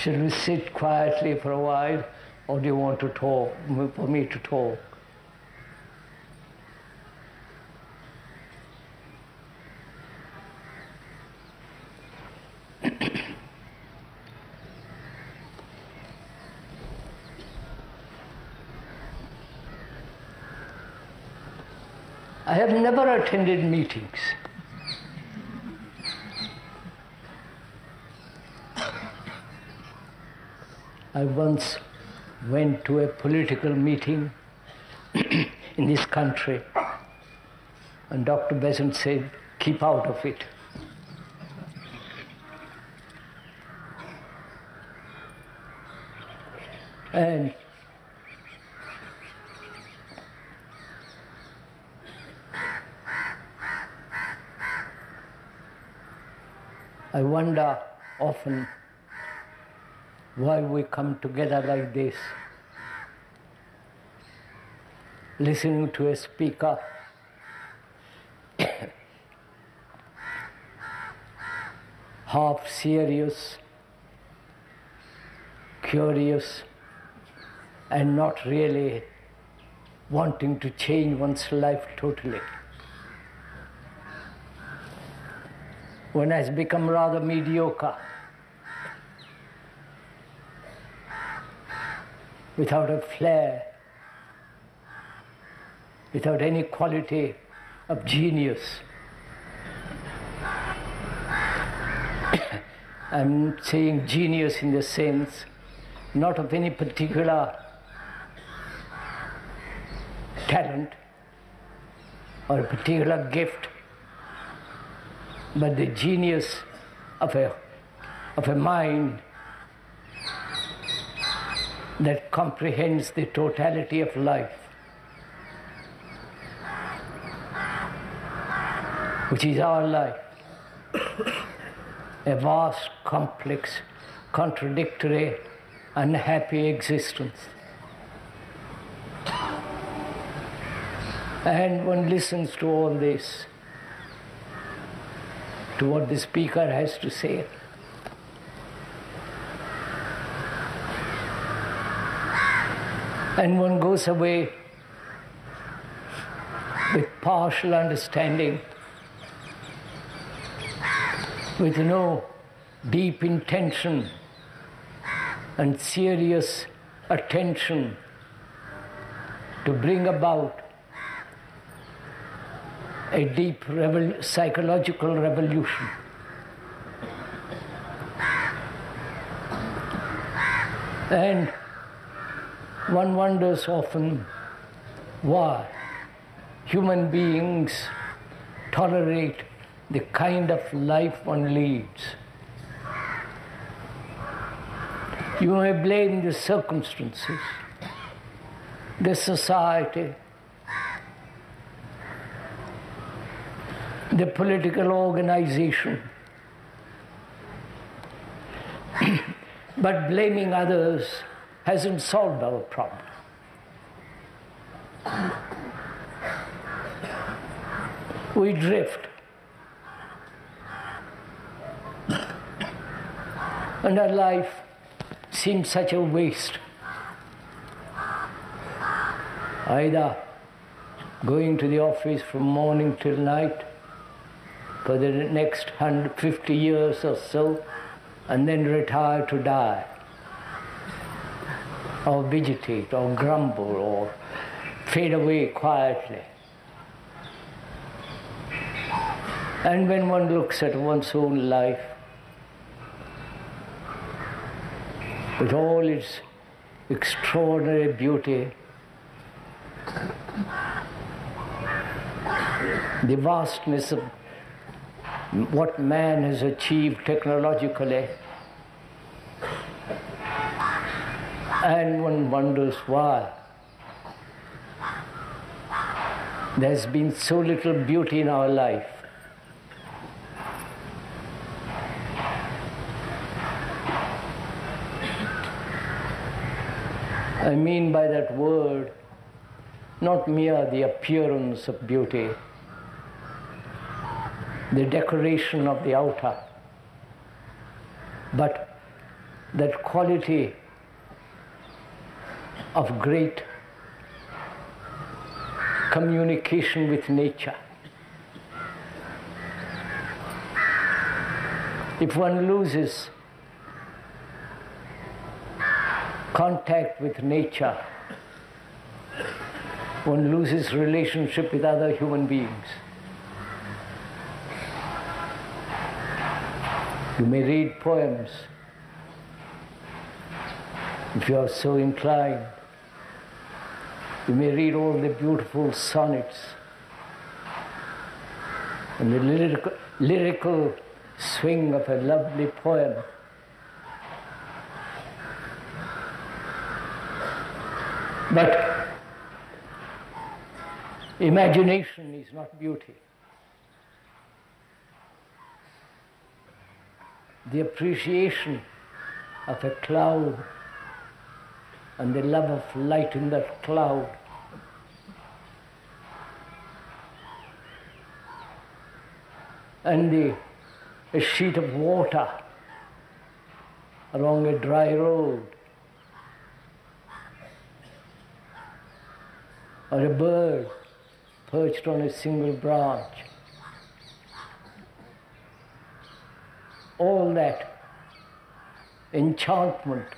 Shall we sit quietly for a while, or do you want to talk, for me to talk? I have never attended meetings. I once went to a political meeting in this country, and Dr. Besant said, keep out of it. And I wonder often why we come together like this, listening to a speaker half serious, curious, and not really wanting to change one's life totally. One has become rather mediocre, without a flair, without any quality of genius. I'm saying genius in the sense not of any particular talent or a particular gift, but the genius of a mind that comprehends the totality of life, which is our life, a vast, complex, contradictory, unhappy existence. And one listens to all this, to what the speaker has to say. And one goes away with partial understanding, with no deep intention and serious attention to bring about a deep psychological revolution. And one wonders often why human beings tolerate the kind of life one leads. You may blame the circumstances, the society, the political organization, but blaming others hasn't solved our problem. We drift, and our life seems such a waste. Either going to the office from morning till night for the next 150 years or so, and then retire to die, or vegetate, or grumble, or fade away quietly. And when one looks at one's own life, with all its extraordinary beauty, the vastness of what man has achieved technologically, and one wonders why there's been so little beauty in our life. I mean by that word not mere the appearance of beauty, the decoration of the outer, but that quality of great communication with nature. If one loses contact with nature, one loses relationship with other human beings. You may read poems, if you are so inclined. You may read all the beautiful sonnets and the lyrical swing of a lovely poem. But imagination is not beauty. The appreciation of a cloud and the love of light in that cloud and a sheet of water along a dry road, or a bird perched on a single branch. All that enchantment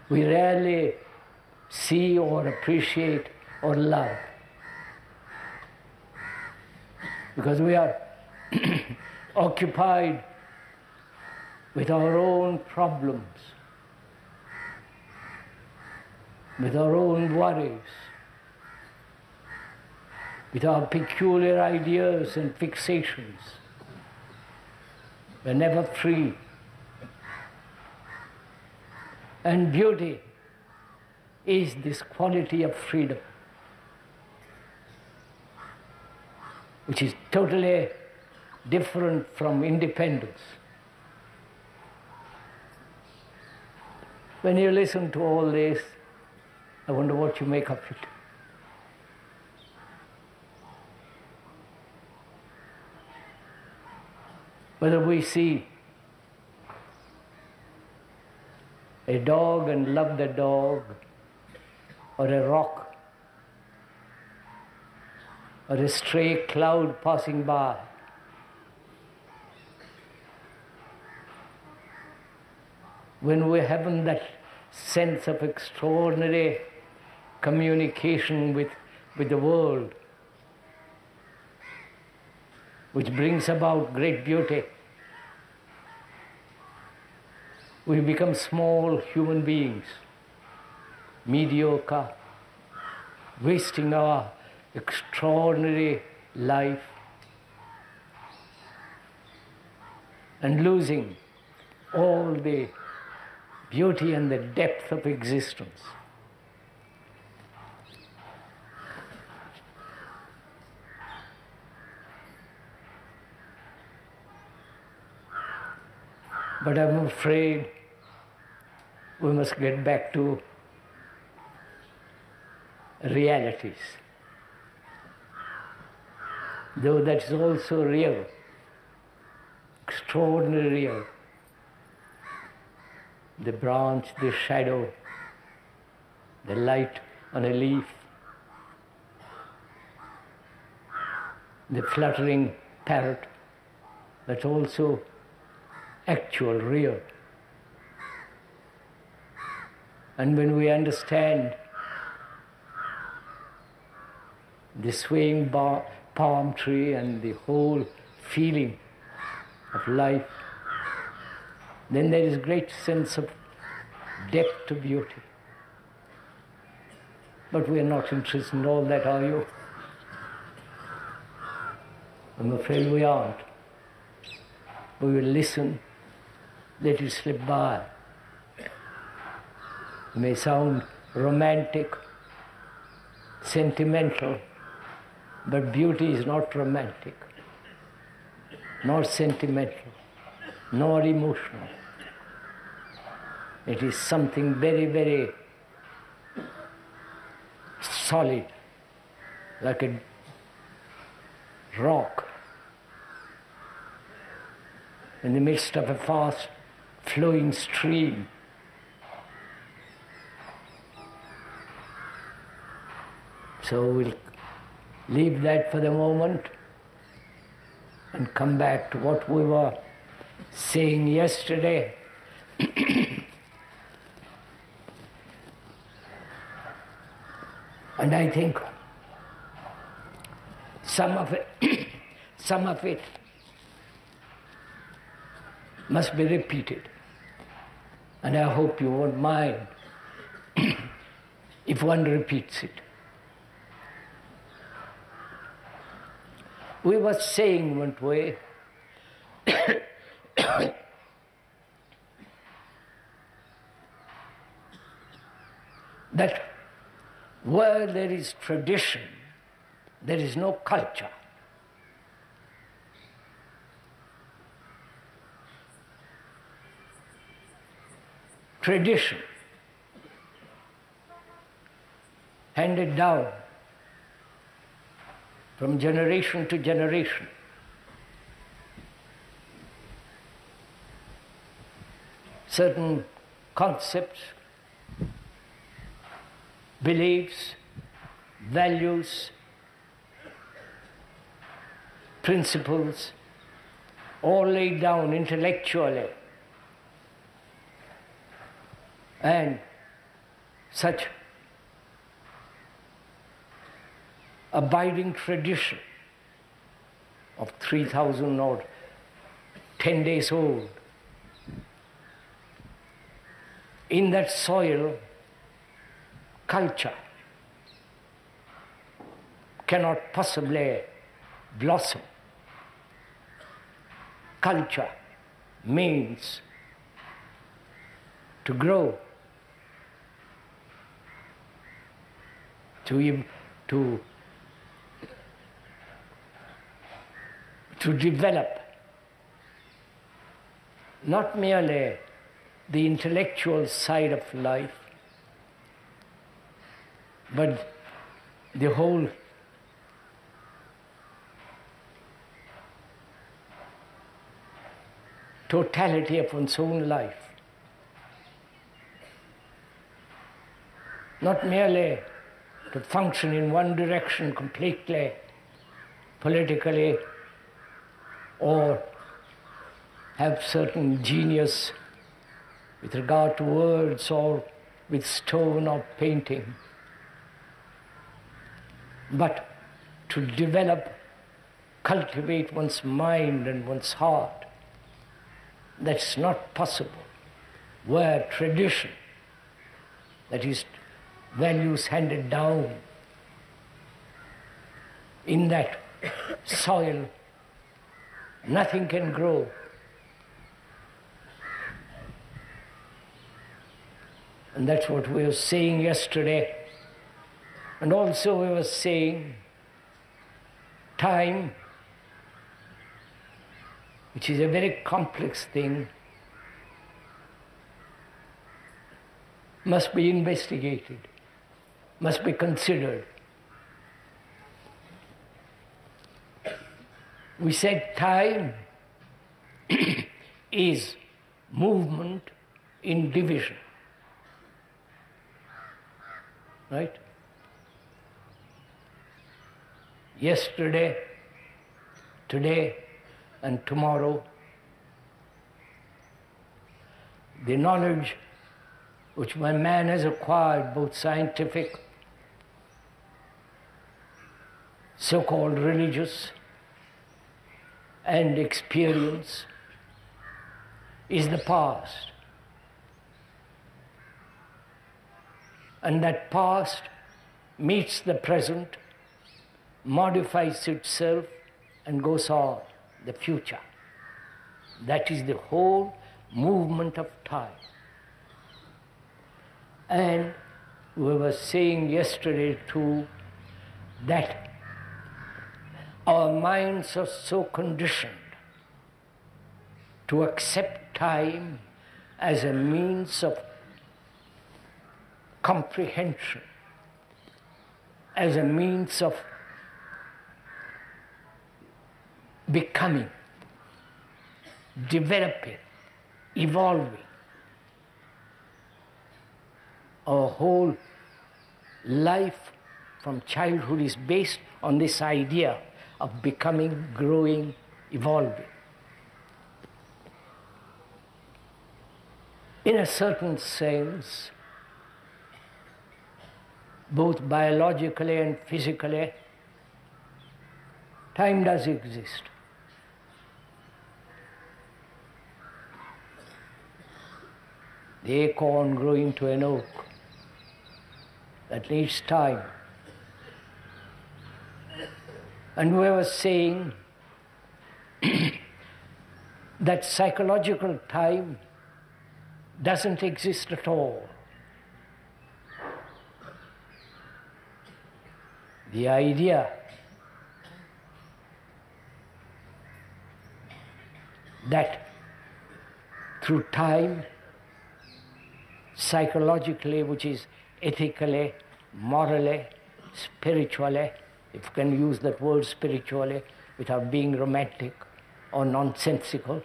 we rarely see or appreciate or love, because we are occupied with our own problems, with our own worries, with our peculiar ideas and fixations. We're never free. And beauty is this quality of freedom, which is totally different from independence. When you listen to all this, I wonder what you make of it. Whether we see a dog and love the dog, or a rock, or a stray cloud passing by, when we haven't that sense of extraordinary communication with the world, which brings about great beauty, we become small human beings, mediocre, wasting our extraordinary life and losing all the beauty and the depth of existence. But I'm afraid we must get back to realities, though that is also real, extraordinarily real. The branch, the shadow, the light on a leaf, the fluttering parrot, that's also actual, real. And when we understand the swaying palm tree and the whole feeling of life, then there is great sense of depth to beauty. But we are not interested in all that, are you? I'm afraid we aren't. We will listen, let it slip by. It may sound romantic, sentimental, but beauty is not romantic, nor sentimental, nor emotional. It is something very, very solid, like a rock. in the midst of a fast flowing stream. So we'll leave that for the moment and come back to what we were saying yesterday. And I think some of it must be repeated. And I hope you won't mind if one repeats it. We were saying, weren't we, that where there is tradition, there is no culture. Tradition, handed down from generation to generation. Certain concepts, beliefs, values, principles, all laid down intellectually. And such abiding tradition of 3,000 or 10 days old, in that soil, culture cannot possibly blossom. Culture means to grow, to develop not merely the intellectual side of life, but the whole totality of one's own life. Not merely to function in one direction completely, politically, or have certain genius with regard to words or with stone or painting, but to develop, cultivate one's mind and one's heart. That's not possible where tradition, that is, values handed down in that soil, nothing can grow. And that's what we were saying yesterday. And also we were saying time, which is a very complex thing, must be investigated, must be considered. We said time is movement in division. Right? Yesterday, today, and tomorrow, the knowledge which man has acquired, both scientific, so-called religious, and experience, is the past. And that past meets the present, modifies itself, and goes on, the future. That is the whole movement of time. And we were saying yesterday too that our minds are so conditioned to accept time as a means of comprehension, as a means of becoming, developing, evolving. Our whole life from childhood is based on this idea of becoming, growing, evolving. In a certain sense, both biologically and physically, time does exist. The acorn growing to an oak, that needs time. And we were saying that psychological time doesn't exist at all. The idea that through time, psychologically, which is ethically, morally, spiritually, if you can use that word spiritually without being romantic or nonsensical,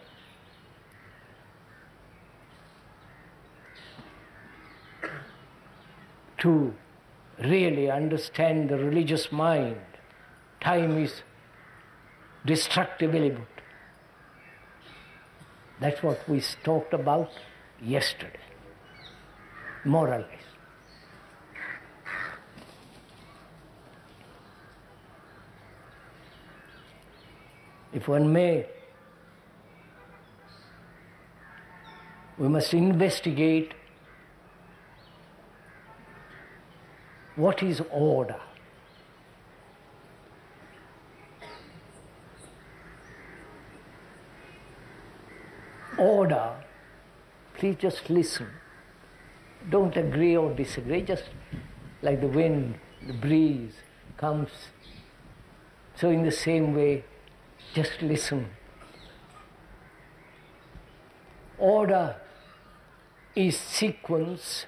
to really understand the religious mind, time is destructive element. That's what we talked about yesterday, more or less. If one may, we must investigate what is order. Order, please just listen. Don't agree or disagree, just like the wind, the breeze comes. So in the same way, just listen. Order is sequence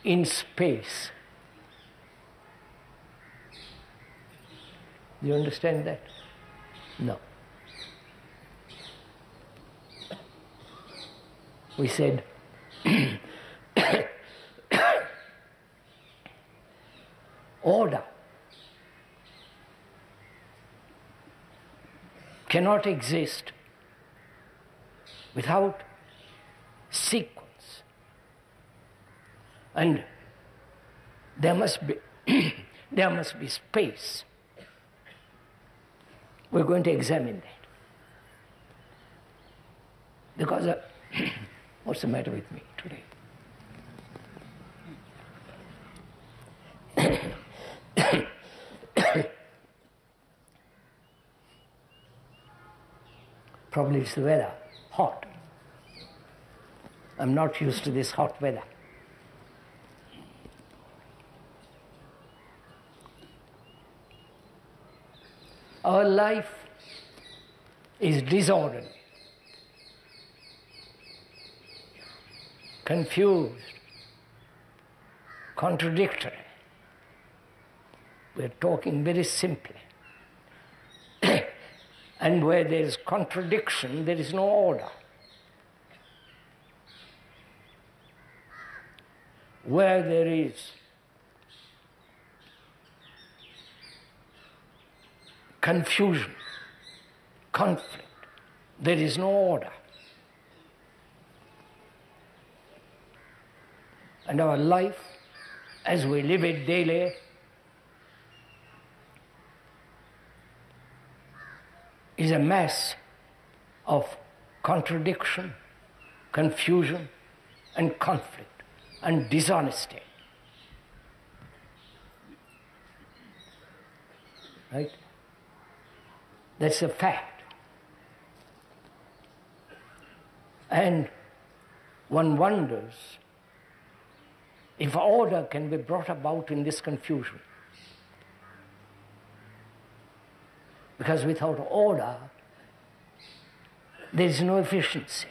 in space. Do you understand that? No. We said order cannot exist without sequence. And there must be space. We're going to examine that. Because what's the matter with me today? Probably it's the weather, hot. I'm not used to this hot weather. Our life is disorderly, confused, contradictory. We're talking very simply. And where there is contradiction, there is no order. Where there is confusion, conflict, there is no order. And our life, as we live it daily, is a mass of contradiction, confusion, and conflict, and dishonesty. Right? That's a fact. And one wonders if order can be brought about in this confusion. Because without order, there is no efficiency,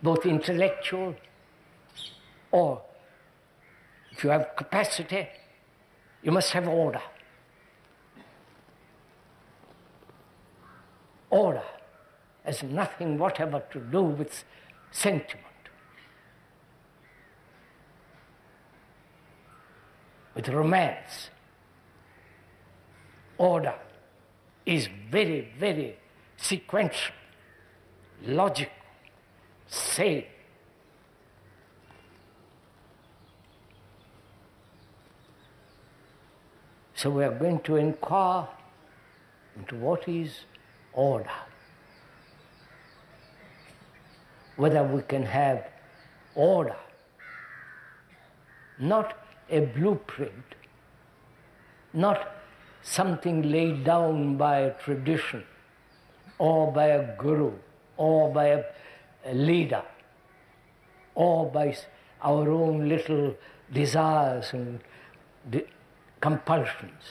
both intellectual or if you have capacity, you must have order. Order has nothing whatever to do with sentiment, with romance. Order is very, very sequential, logical, sane. So we are going to inquire into what is order. Whether we can have order, not a blueprint, not something laid down by a tradition or by a guru or by a leader or by our own little desires and compulsions.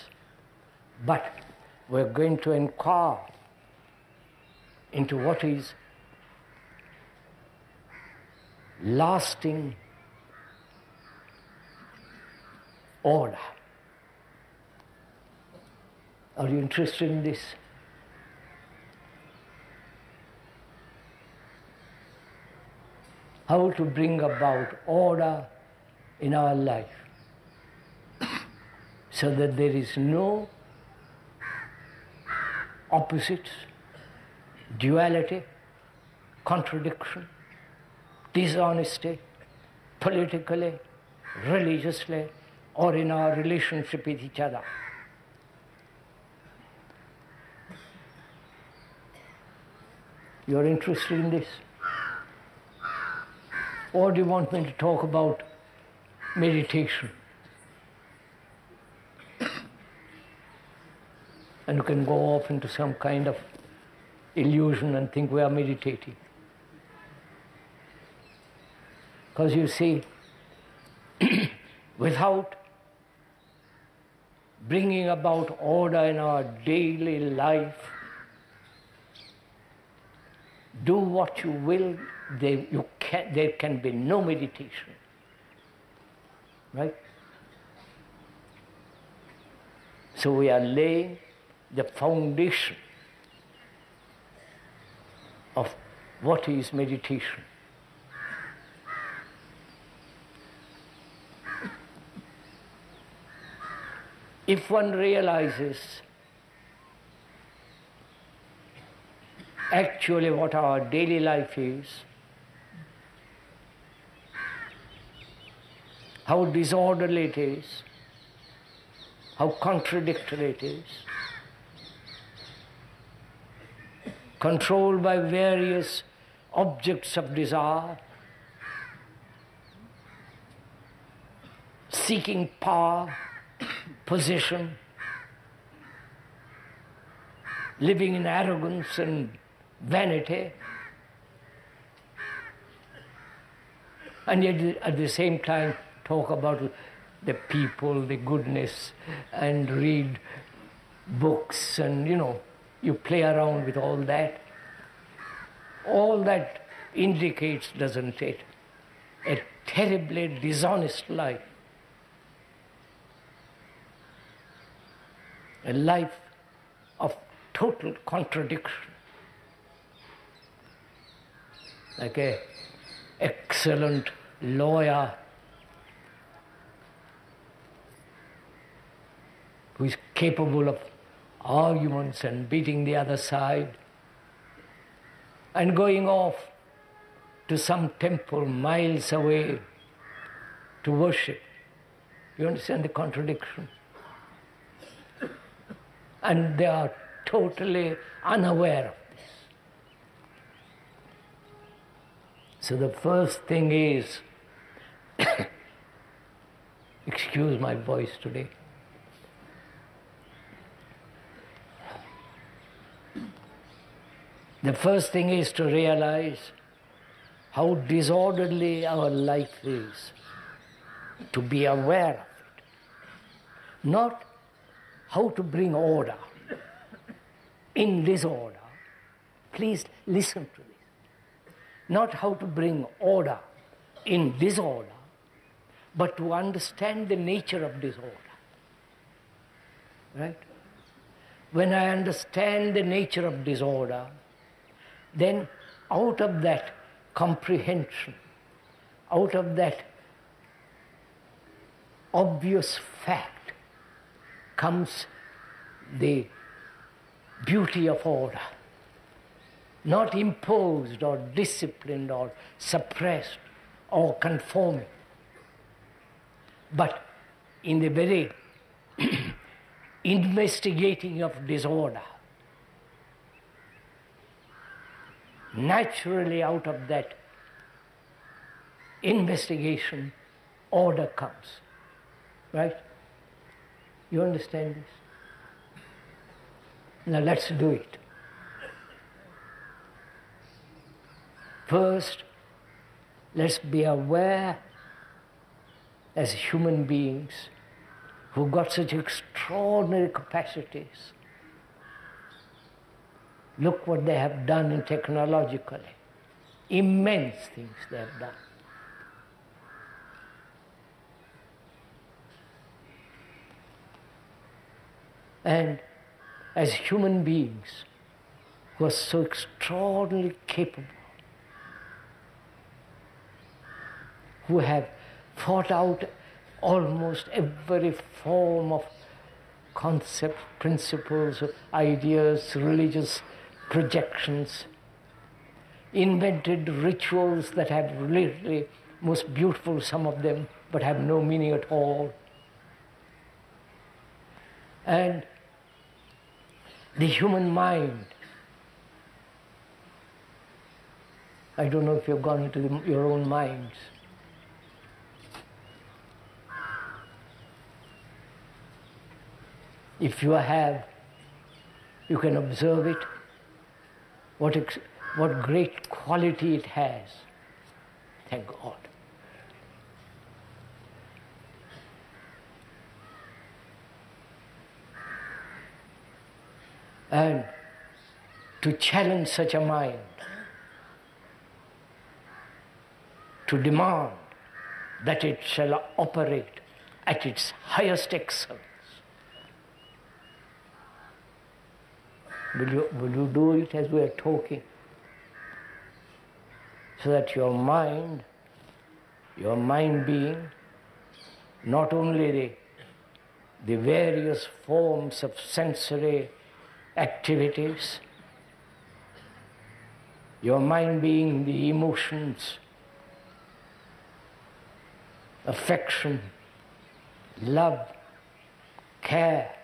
But we're going to inquire into what is lasting order. Are you interested in this? How to bring about order in our life so that there is no opposites, duality, contradiction, dishonesty, politically, religiously, or in our relationship with each other. You're interested in this? Or do you want me to talk about meditation? And you can go off into some kind of illusion and think we are meditating. Because you see, without bringing about order in our daily life, do what you will, there can be no meditation. Right? So we are laying the foundation of what is meditation. If one realizes actually what our daily life is, how disorderly it is, how contradictory it is, controlled by various objects of desire, seeking power, position, living in arrogance and vanity, and yet at the same time talk about the people, the goodness, and read books, and you play around with all that. All that indicates, doesn't it, a terribly dishonest life. A life of total contradiction. Like an excellent lawyer who is capable of arguments and beating the other side and going off to some temple miles away to worship. You understand the contradiction? And they are totally unaware of this. So the first thing is, excuse my voice today, the first thing is to realize how disorderly our life is, to be aware of it, not how to bring order in disorder. Please listen to this. Not how to bring order in disorder, but to understand the nature of disorder. Right? when I understand the nature of disorder, then out of that comprehension, out of that obvious fact, comes the beauty of order. Not imposed or disciplined or suppressed or conforming, but in the very investigating of disorder. Naturally, out of that investigation, order comes. Right? You understand this? Now let's do it. First, let's be aware as human beings who've got such extraordinary capacities. Look what they have done technologically. Immense things they have done. And as human beings who are so extraordinarily capable, who have thought out almost every form of concept, principles, ideas, religious projections, invented rituals that have literally most beautiful, some of them, but have no meaning at all. And the human mind, I don't know if you've gone into your own minds. If you have, you can observe it, what great quality it has. Thank God. And to challenge such a mind, to demand that it shall operate at its highest excellence. Will you do it as we are talking? So that your mind being, not only the various forms of sensory activities, your mind being the emotions, affection, love, care,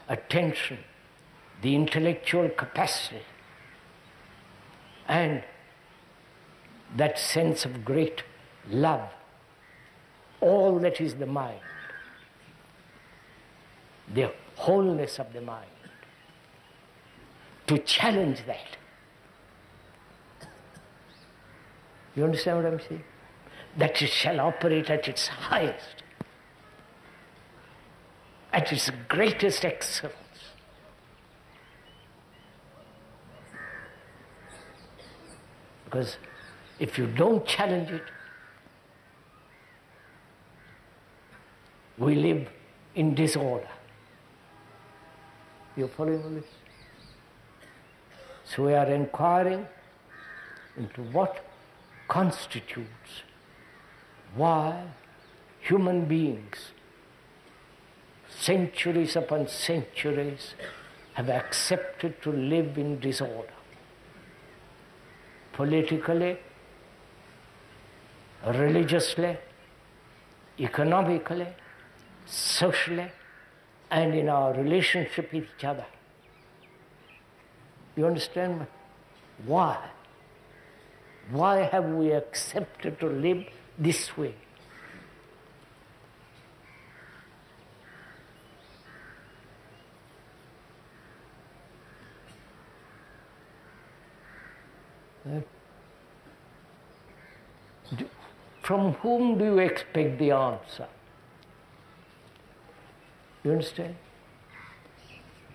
attention, the intellectual capacity, and that sense of great love, all that is the mind, the wholeness of the mind, to challenge that. You understand what I'm saying? That it shall operate at its highest, at its greatest excellence. Because if you don't challenge it, we live in disorder. You're following this? So we are inquiring into what constitutes why human beings, centuries upon centuries, have accepted to live in disorder. Politically, religiously, economically, socially, and in our relationship with each other. You understand? Why? Why have we accepted to live this way? From whom do you expect the answer? You understand?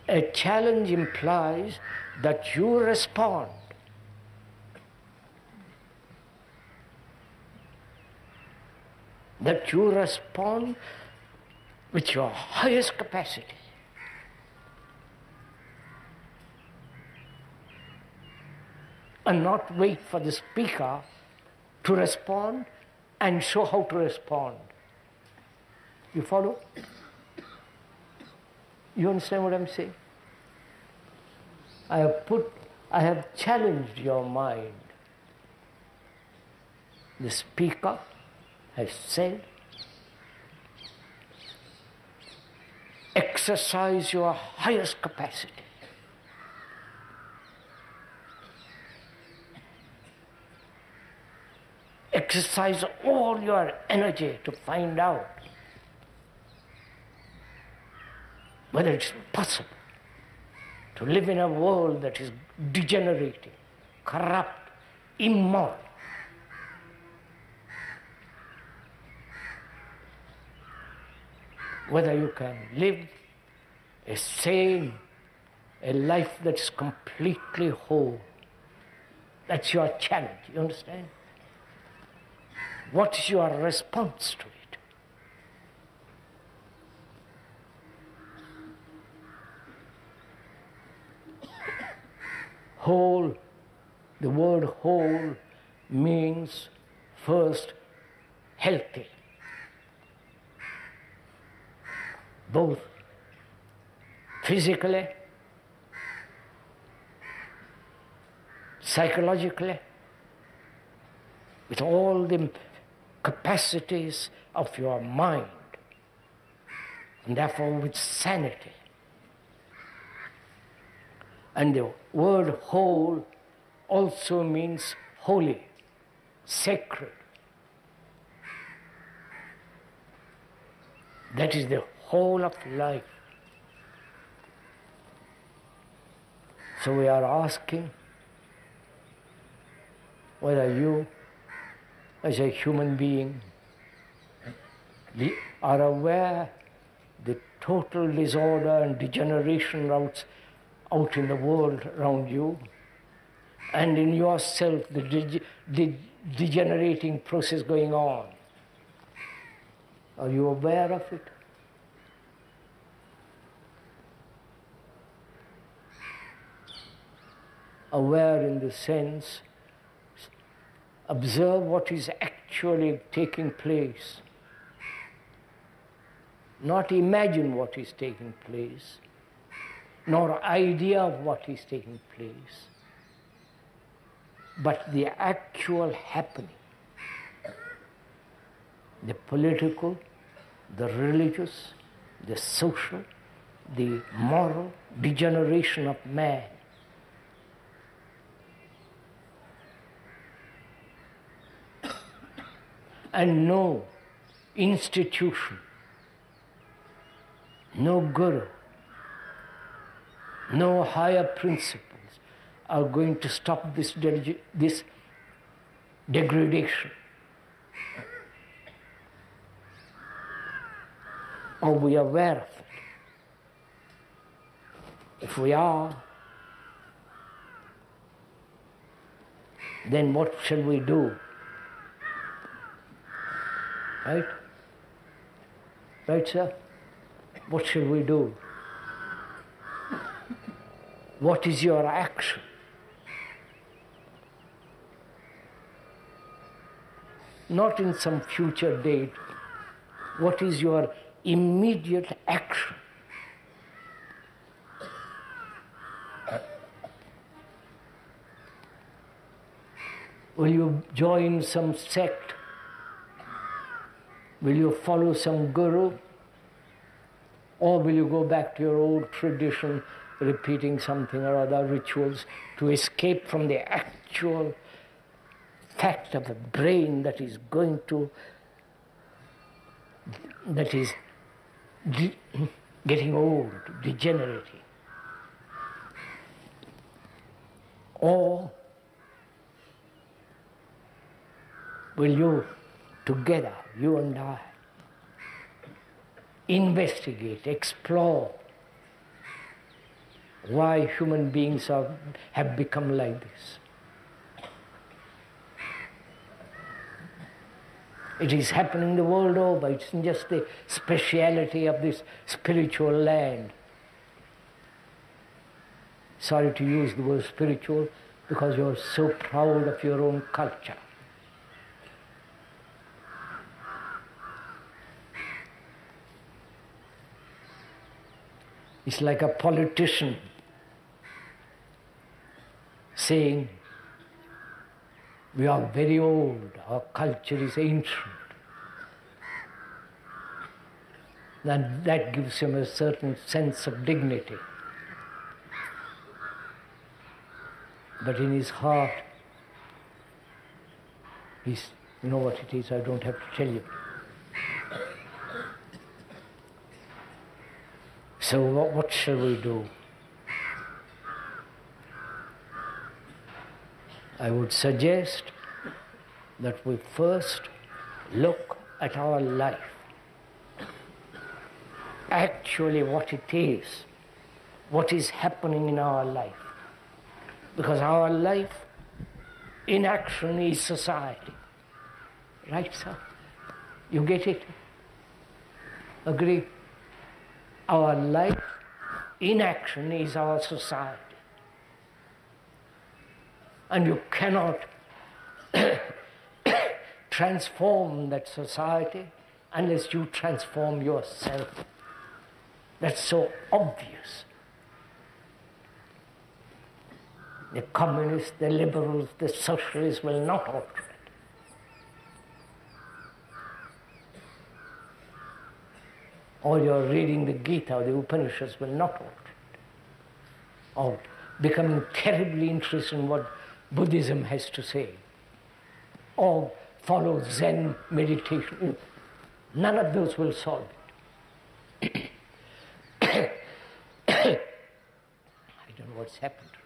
A challenge implies that you respond. That you respond with your highest capacity. and not wait for the speaker to respond and show how to respond. You follow? You understand what I'm saying? I have challenged your mind. The speaker has said, exercise your highest capacity. Exercise all your energy to find out whether it's possible to live in a world that is degenerating, corrupt, immoral. Whether you can live a sane, a life that's completely whole. That's your challenge, you understand? What is your response to it? Whole, the word whole means first healthy. Both physically, psychologically, with all the capacities of your mind, and therefore with sanity. And the word whole also means holy, sacred. That is the whole of life. So we are asking whether you, as a human being, are aware the total disorder and degeneration out in the world around you, and in yourself the degenerating process going on. Are you aware of it? Aware in the sense, observe what is actually taking place. Not imagine what is taking place, nor idea of what is taking place, but the actual happening. The political, the religious, the social, the moral degeneration of man. And no institution, no guru, no higher principles are going to stop this degradation. Are we aware of it? If we are, then what shall we do? Right? Right, sir? What shall we do? What is your action? Not in some future date. What is your immediate action? Will you join some sect? Will you follow some guru? Or will you go back to your old tradition, repeating something or other, rituals, to escape from the actual fact of a brain that is going to, that is getting old, degenerating? Or will you, together, you and I, investigate, explore why human beings have become like this? It is happening the world over. It's just the speciality of this spiritual land. Sorry to use the word spiritual, because you're so proud of your own culture. It's like a politician saying, we are very old, our culture is ancient. And that gives him a certain sense of dignity. But in his heart, you know what it is, I don't have to tell you. So what shall we do? I would suggest that we first look at our life, actually what it is, what is happening in our life. Because our life in action is society. Right, sir? You get it? Agree? Our life in action is our society. And you cannot transform that society unless you transform yourself. That's so obvious. The communists, the liberals, the socialists will not alter it. Or you're reading the Gita or the Upanishads will not alter it. Or becoming terribly interested in what Buddhism has to say. Or follow Zen meditation. None of those will solve it. I don't know what's happened today.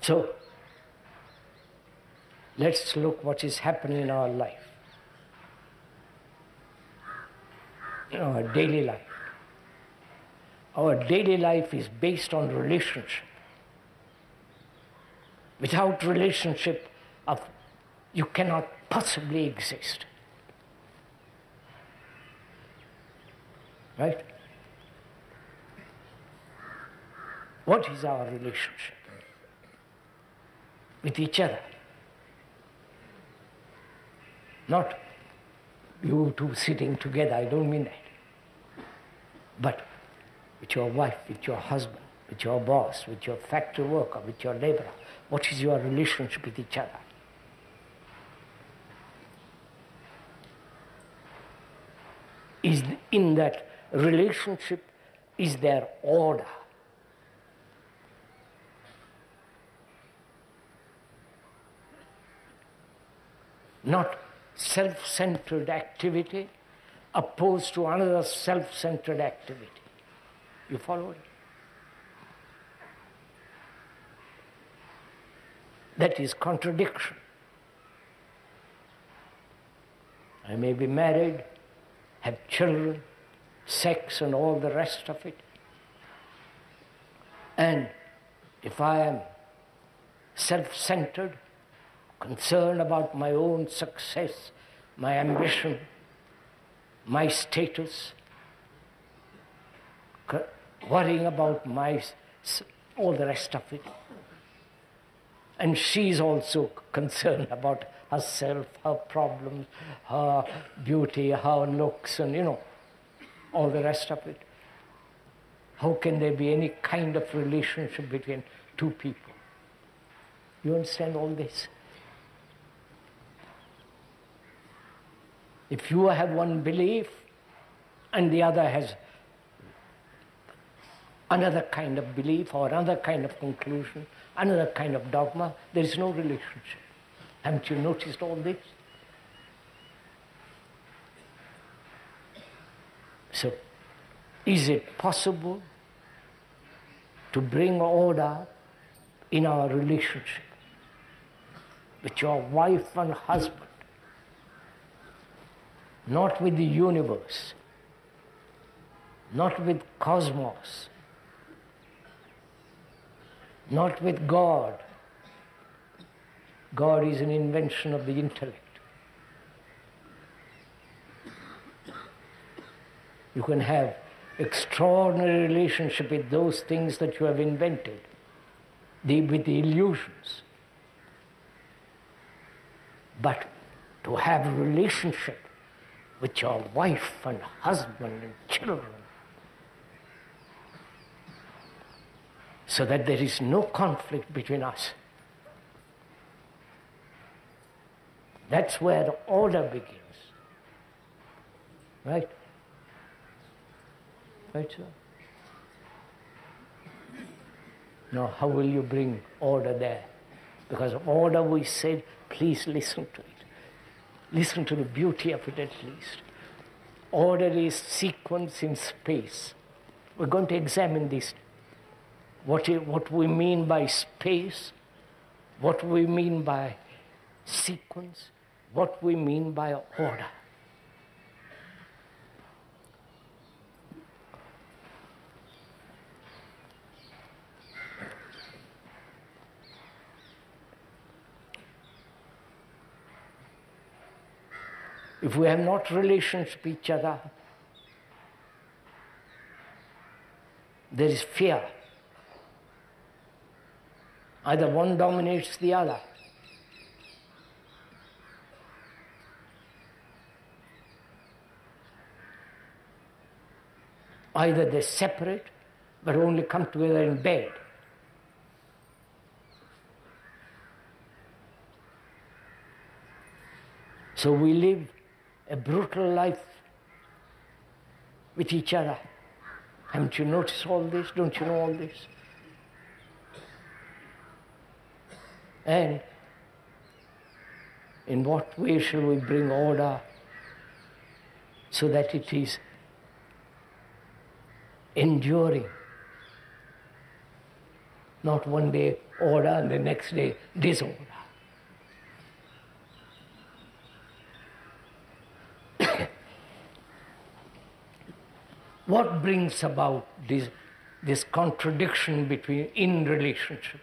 So, let's look what is happening in our life. In our daily life. Our daily life is based on relationship. Without relationship, you cannot possibly exist. Right? What is our relationship with each other? Not you two sitting together, I don't mean that. But with your wife, with your husband, with your boss, with your factory worker, with your laborer. What is your relationship with each other? In that relationship, is there order? Not self-centered activity opposed to another self-centered activity. You follow it? That is contradiction. I may be married, have children, sex and all the rest of it. And if I am self-centered, concerned about my own success, my ambition, my status, worrying about all the rest of it. And she's also concerned about herself, her problems, her beauty, her looks, and all the rest of it. How can there be any kind of relationship between two people? You understand all this? If you have one belief and the other has another kind of belief or another kind of conclusion, another kind of dogma, there is no relationship. Haven't you noticed all this? So, is it possible to bring order in our relationship with your wife and husband? Not with the universe, not with cosmos, not with God. God is an invention of the intellect. You can have extraordinary relationship with those things that you have invented. with the illusions. But to have a relationship with your wife and husband and children, so that there is no conflict between us. That's where the order begins. Right? Right, sir? Now, how will you bring order there? Because order, we said, please listen to it. Listen to the beauty of it at least. Order is sequence in space. We're going to examine this. What we mean by space, what we mean by sequence, what we mean by order. If we have not relations with each other, there is fear. Either one dominates the other. Either they separate, but only come together in bed. So we live a brutal life with each other. Haven't you noticed all this? Don't you know all this? And in what way shall we bring order so that it is enduring? Not one day order and the next day disorder. What brings about this contradiction in relationship?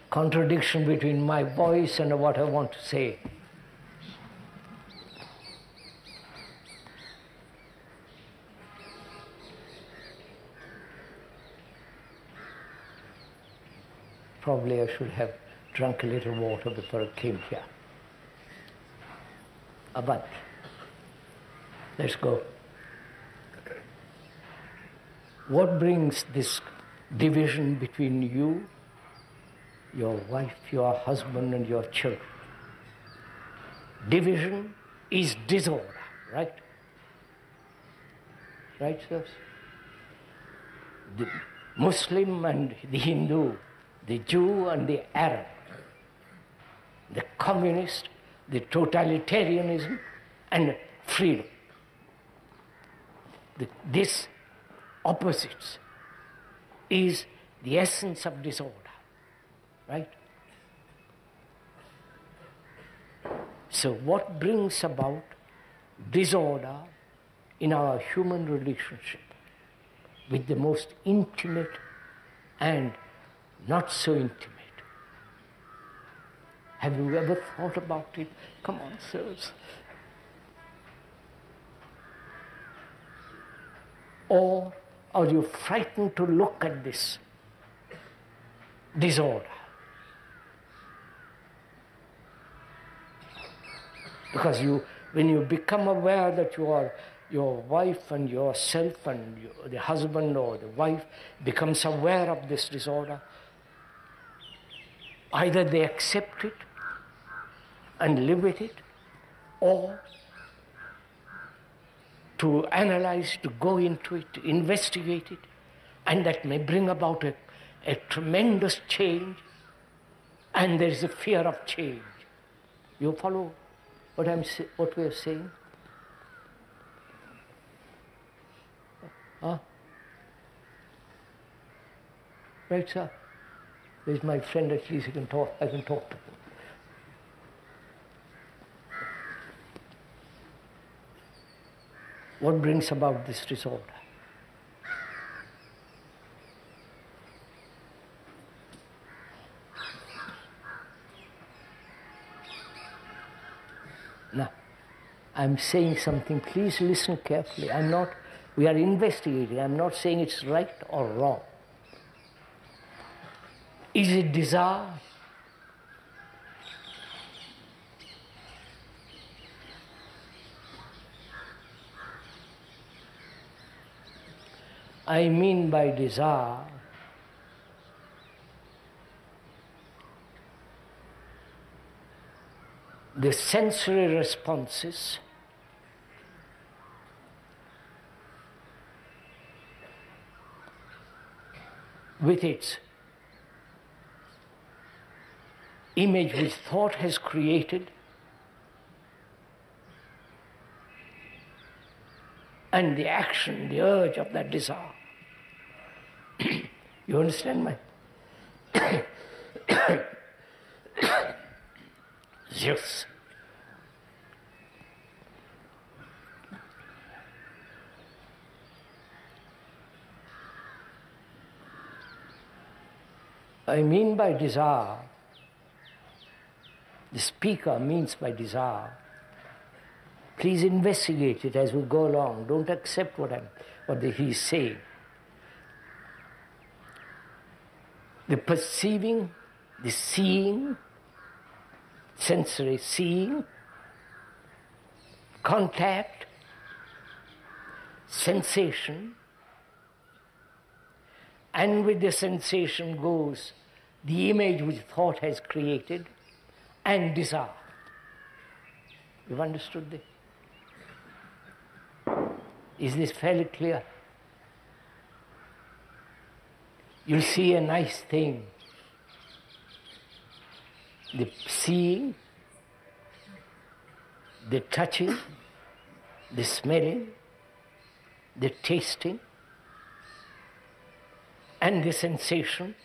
Contradiction between my voice and what I want to say. Probably I should have drunk a little water before I came here. But let's go. What brings this division between you, your wife, your husband, and your children? Division is disorder, right? Right, sirs? The Muslim and the Hindu, the Jew and the Arab, the communist, the totalitarianism, and freedom. This opposites is the essence of disorder, right? So what brings about disorder in our human relationship with the most intimate and not so intimate? Have you ever thought about it? Come on, sirs. Or are you frightened to look at this disorder? Because when you become aware that your wife and yourself and the husband or the wife becomes aware of this disorder, either they accept it and live with it, or to analyze, to go into it, to investigate it, and that may bring about a tremendous change, and there is a fear of change. You follow what we are saying? Huh? Right, sir? There's my friend, at least I can talk to him. What brings about this disorder? I'm saying something, please listen carefully. We are investigating. I'm not saying it's right or wrong. Is it desire? I mean by desire the sensory responses with its image which thought has created, and the action, the urge of that desire. You understand my? Yes. I mean by desire, the speaker means by desire. Please investigate it as we go along. Don't accept what he's saying. The perceiving, the seeing, sensory seeing, contact, sensation, and with the sensation goes the image which thought has created, and desire. You've understood this? Is this fairly clear? You see a nice thing, the seeing, the touching, the smelling, the tasting, and the sensation.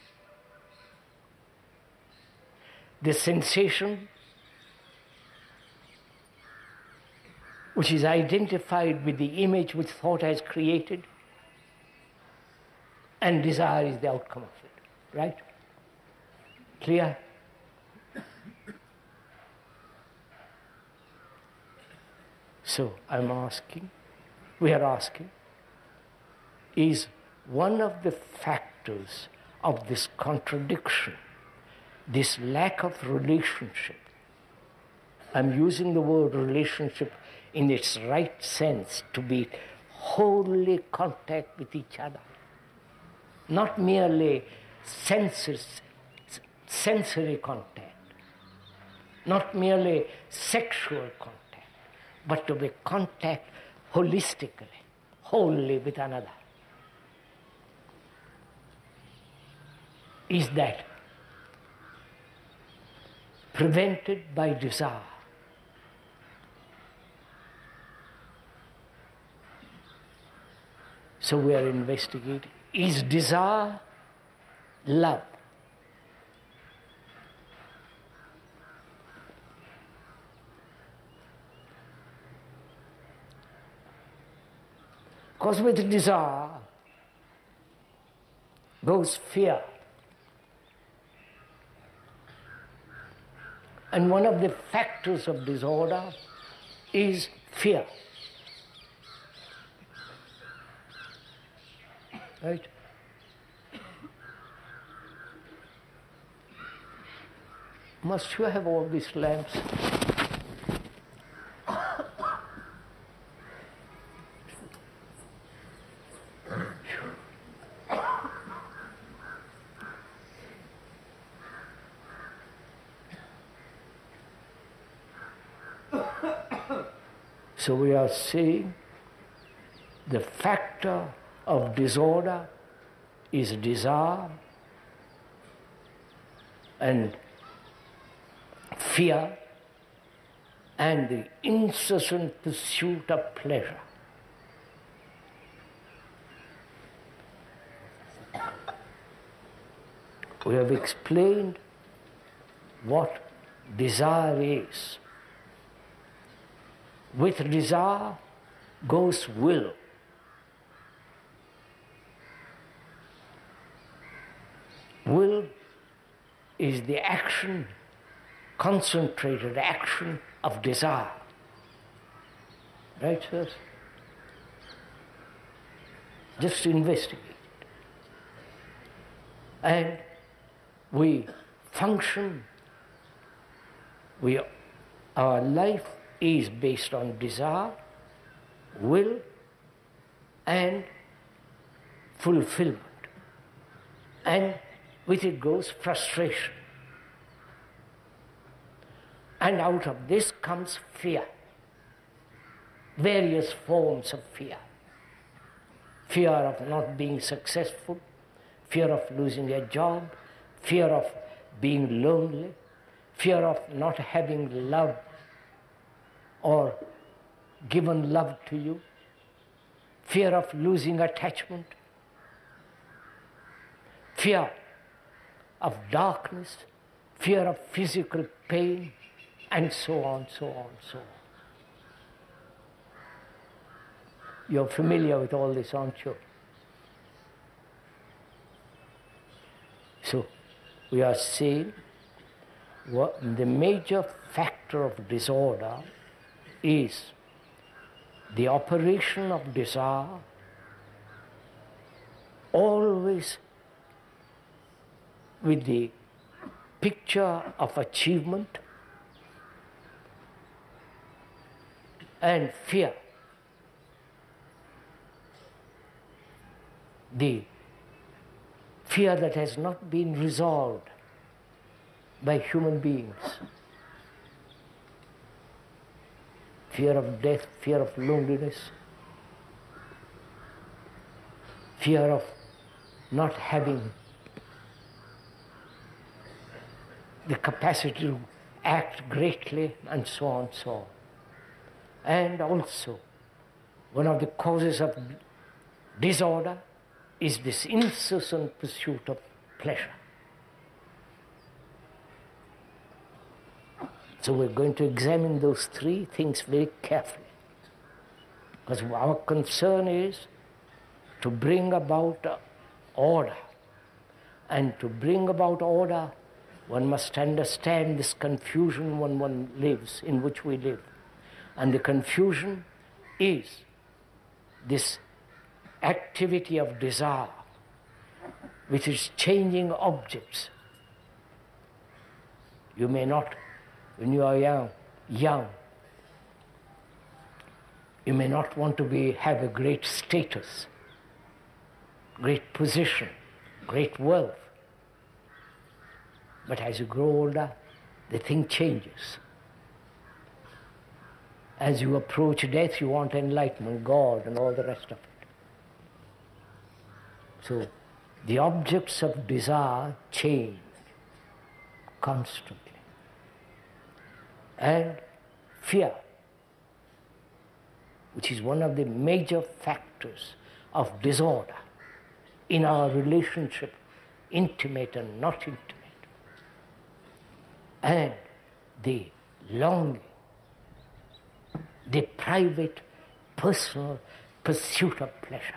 The sensation which is identified with the image which thought has created, and desire is the outcome of it. Right? Clear? So we are asking, is one of the factors of this contradiction, this lack of relationship? I'm using the word relationship in its right sense, to be wholly contact with each other. Not merely sensory contact, not merely sexual contact, but to be contact holistically, wholly with another. Is that prevented by desire? So we are investigating. Is desire love? Because with desire goes fear. And one of the factors of disorder is fear. Right? Must you have all these lamps? So we are saying the factor of disorder is desire and fear and the incessant pursuit of pleasure. We have explained what desire is. With desire goes will. Will is the action, concentrated action of desire. Right, sirs? Just investigate. And we function, our life is based on desire, will, and fulfillment. And with it goes frustration. And out of this comes fear. Various forms of fear. Fear of not being successful, fear of losing a job, fear of being lonely, fear of not having love or given love to you, fear of losing attachment, fear of darkness, fear of physical pain, and so on, so on, so on. You're familiar with all this, aren't you? So, we are saying the major factor of disorder is the operation of desire always with the picture of achievement and fear. The fear that has not been resolved by human beings. Fear of death, fear of loneliness, fear of not having the capacity to act greatly, and so on, so on. And also, one of the causes of disorder is this incessant pursuit of pleasure. So we're going to examine those three things very carefully, because our concern is to bring about order. And to bring about order, one must understand this confusion when one lives, in which we live. And the confusion is this activity of desire, which is changing objects. You may not, when you are young, you may not want to have a great status, great position, great wealth. But as you grow older, the thing changes. As you approach death, you want enlightenment, God, and all the rest of it. So, the objects of desire change constantly. And fear, which is one of the major factors of disorder in our relationship, intimate and not intimate. And the longing, the private, personal pursuit of pleasure.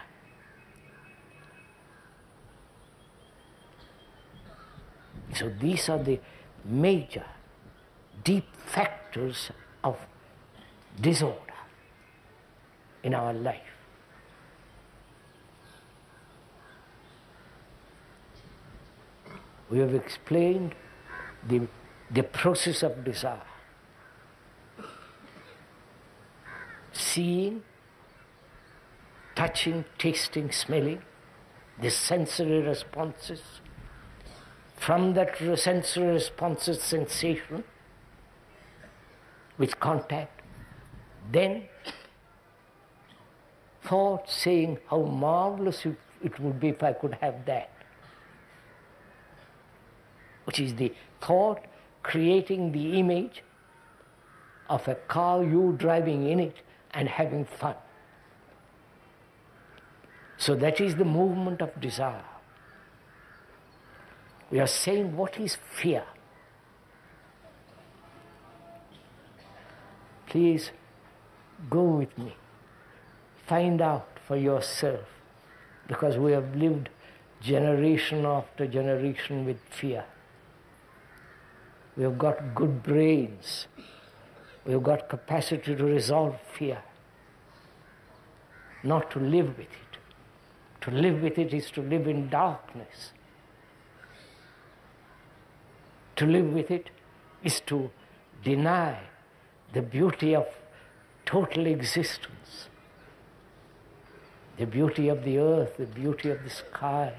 So these are the major, deep factors of disorder in our life. We have explained the process of desire. Seeing, touching, tasting, smelling, the sensory responses. From that sensory responses, sensation, with contact, then thought saying how marvelous it would be if I could have that, which is the thought creating the image of a car, you driving in it and having fun. So that is the movement of desire. We are saying, what is fear? Please go with me. Find out for yourself, because we have lived generation after generation with fear. We have got good brains. We have got capacity to resolve fear. not to live with it. To live with it is to live in darkness. To live with it is to deny the beauty of total existence, the beauty of the earth, the beauty of the sky.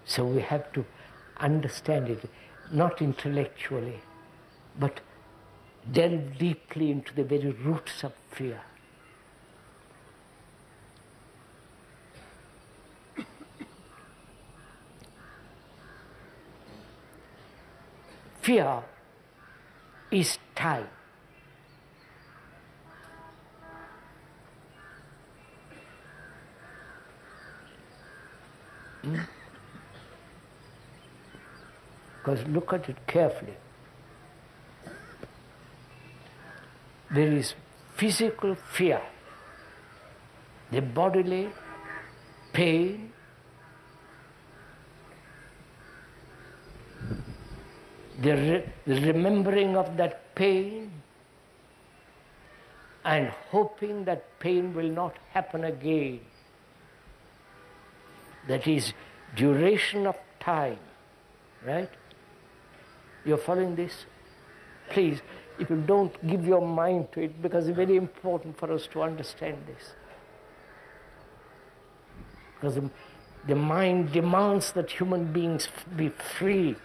So we have to understand it, not intellectually, but delve deeply into the very roots of fear. Fear is time. Because look at it carefully. There is physical fear, the bodily pain, the remembering of that pain and hoping that pain will not happen again. That is duration of time, right? You're following this? Please, if you don't give your mind to it, because it's very important for us to understand this. Because the mind demands that human beings be free.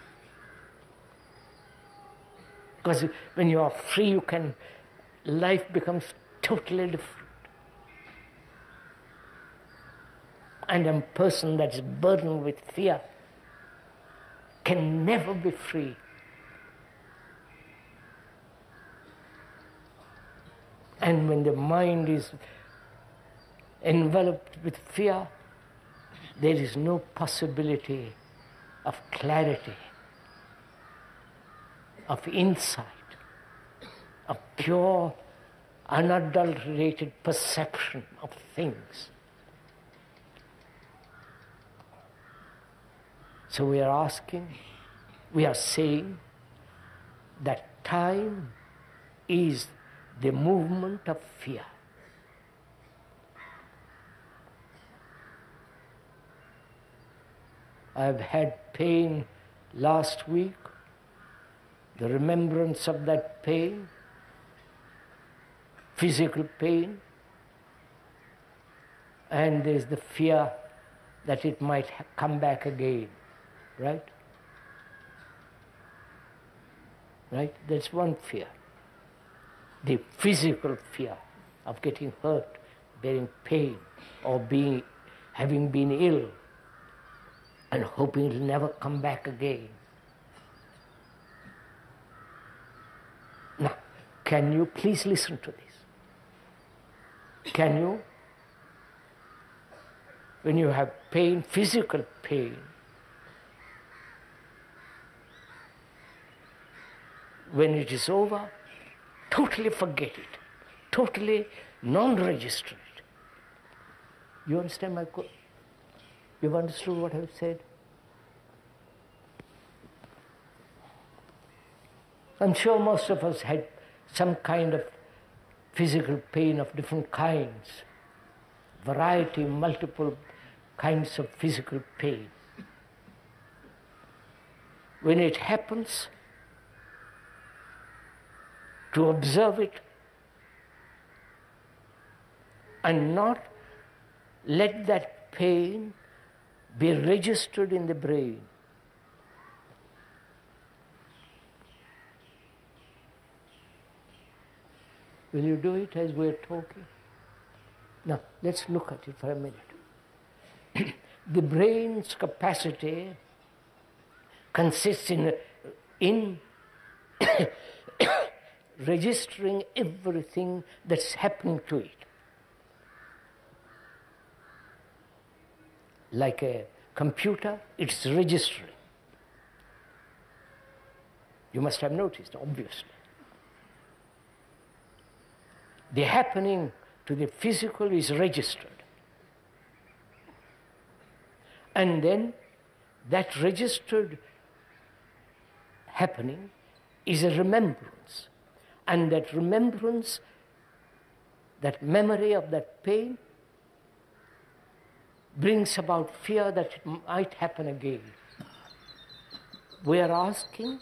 Because when you are free, life becomes totally different. And a person that is burdened with fear can never be free. And when the mind is enveloped with fear, there is no possibility of clarity, of insight, of pure, unadulterated perception of things. So we are saying that time is the movement of fear. I've had pain last week, the remembrance of that pain, physical pain, and there's the fear that it might come back again, right? Right? That's one fear. The physical fear of getting hurt, bearing pain, or having been ill, and hoping it'll never come back again. Now, can you please listen to this? Can you? When you have pain, physical pain, when it is over, totally forget it, totally non-register it. You understand my question? You've understood what I've said? I'm sure most of us had some kind of physical pain of different kinds, variety, multiple kinds of physical pain. When it happens, to observe it and not let that pain be registered in the brain. Will you do it as we're talking? Now, let's look at it for a minute. The brain's capacity consists in registering everything that's happening to it. Like a computer, it's registering. You must have noticed, obviously. The happening to the physical is registered. And then that registered happening is a remembrance. And that remembrance, that memory of that pain, brings about fear that it might happen again. We are asking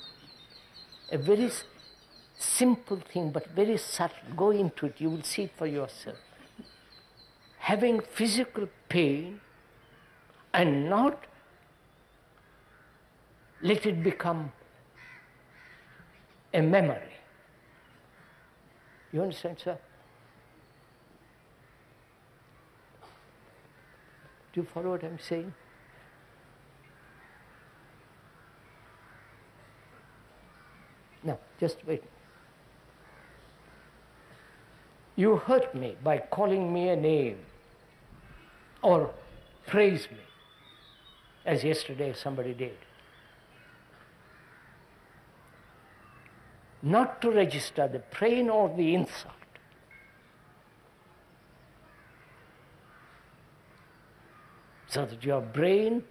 a very simple thing, but very subtle. Go into it, you will see it for yourself. Having physical pain and not let it become a memory. You understand, sir? Do you follow what I'm saying? No, just wait. You hurt me by calling me a name or praise me, as yesterday somebody did. Not to register the pain or the insult. So that your brain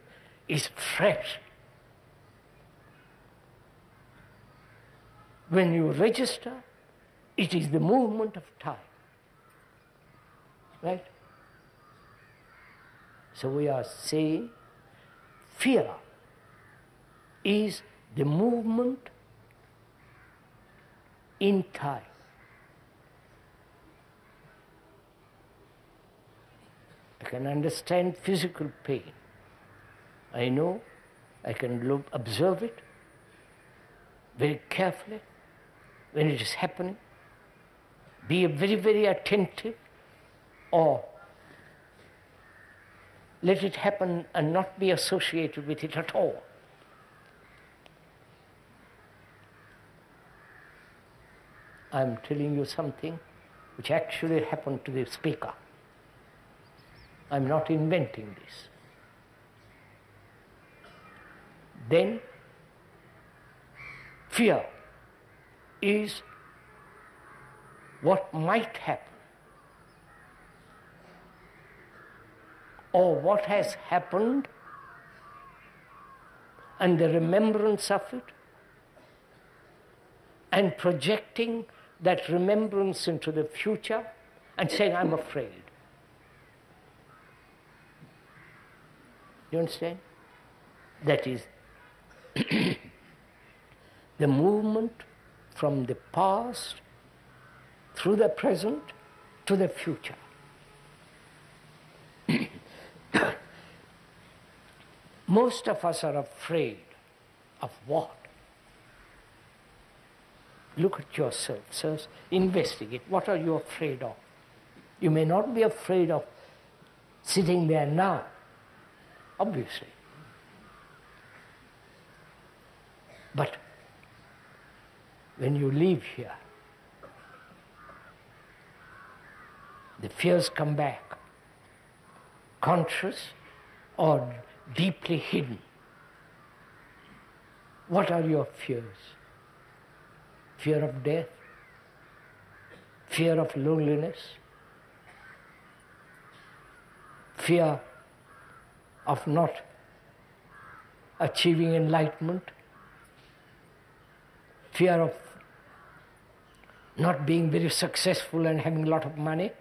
is fresh. When you register, it is the movement of time. Right? So we are saying fear is the movement in time. I can understand physical pain. I know, I can observe it very carefully when it is happening. Be very, very attentive, or let it happen and not be associated with it at all. I'm telling you something which actually happened to the speaker. I'm not inventing this. Then, fear is what might happen or what has happened and the remembrance of it, and projecting that remembrance into the future and saying, I'm afraid. You understand? That is the movement from the past through the present to the future. Most of us are afraid of what? Look at yourself, sirs. Investigate. What are you afraid of? You may not be afraid of sitting there now, obviously. But when you leave here, the fears come back, conscious or deeply hidden. What are your fears? Fear of death, fear of loneliness, fear of not achieving enlightenment, fear of not being very successful and having a lot of money,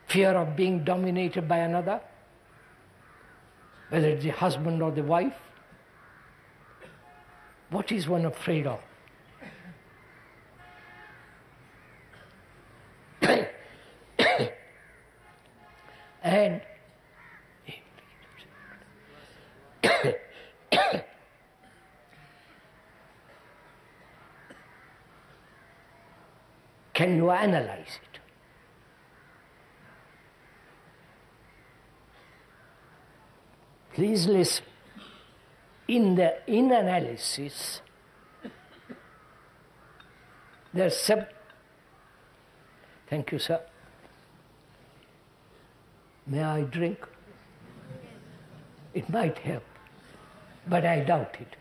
fear of being dominated by another, whether it's the husband or the wife. What is one afraid of? And can you analyze it? Please listen. In analysis, there's Thank you, sir. May I drink? It might help, but I doubt it.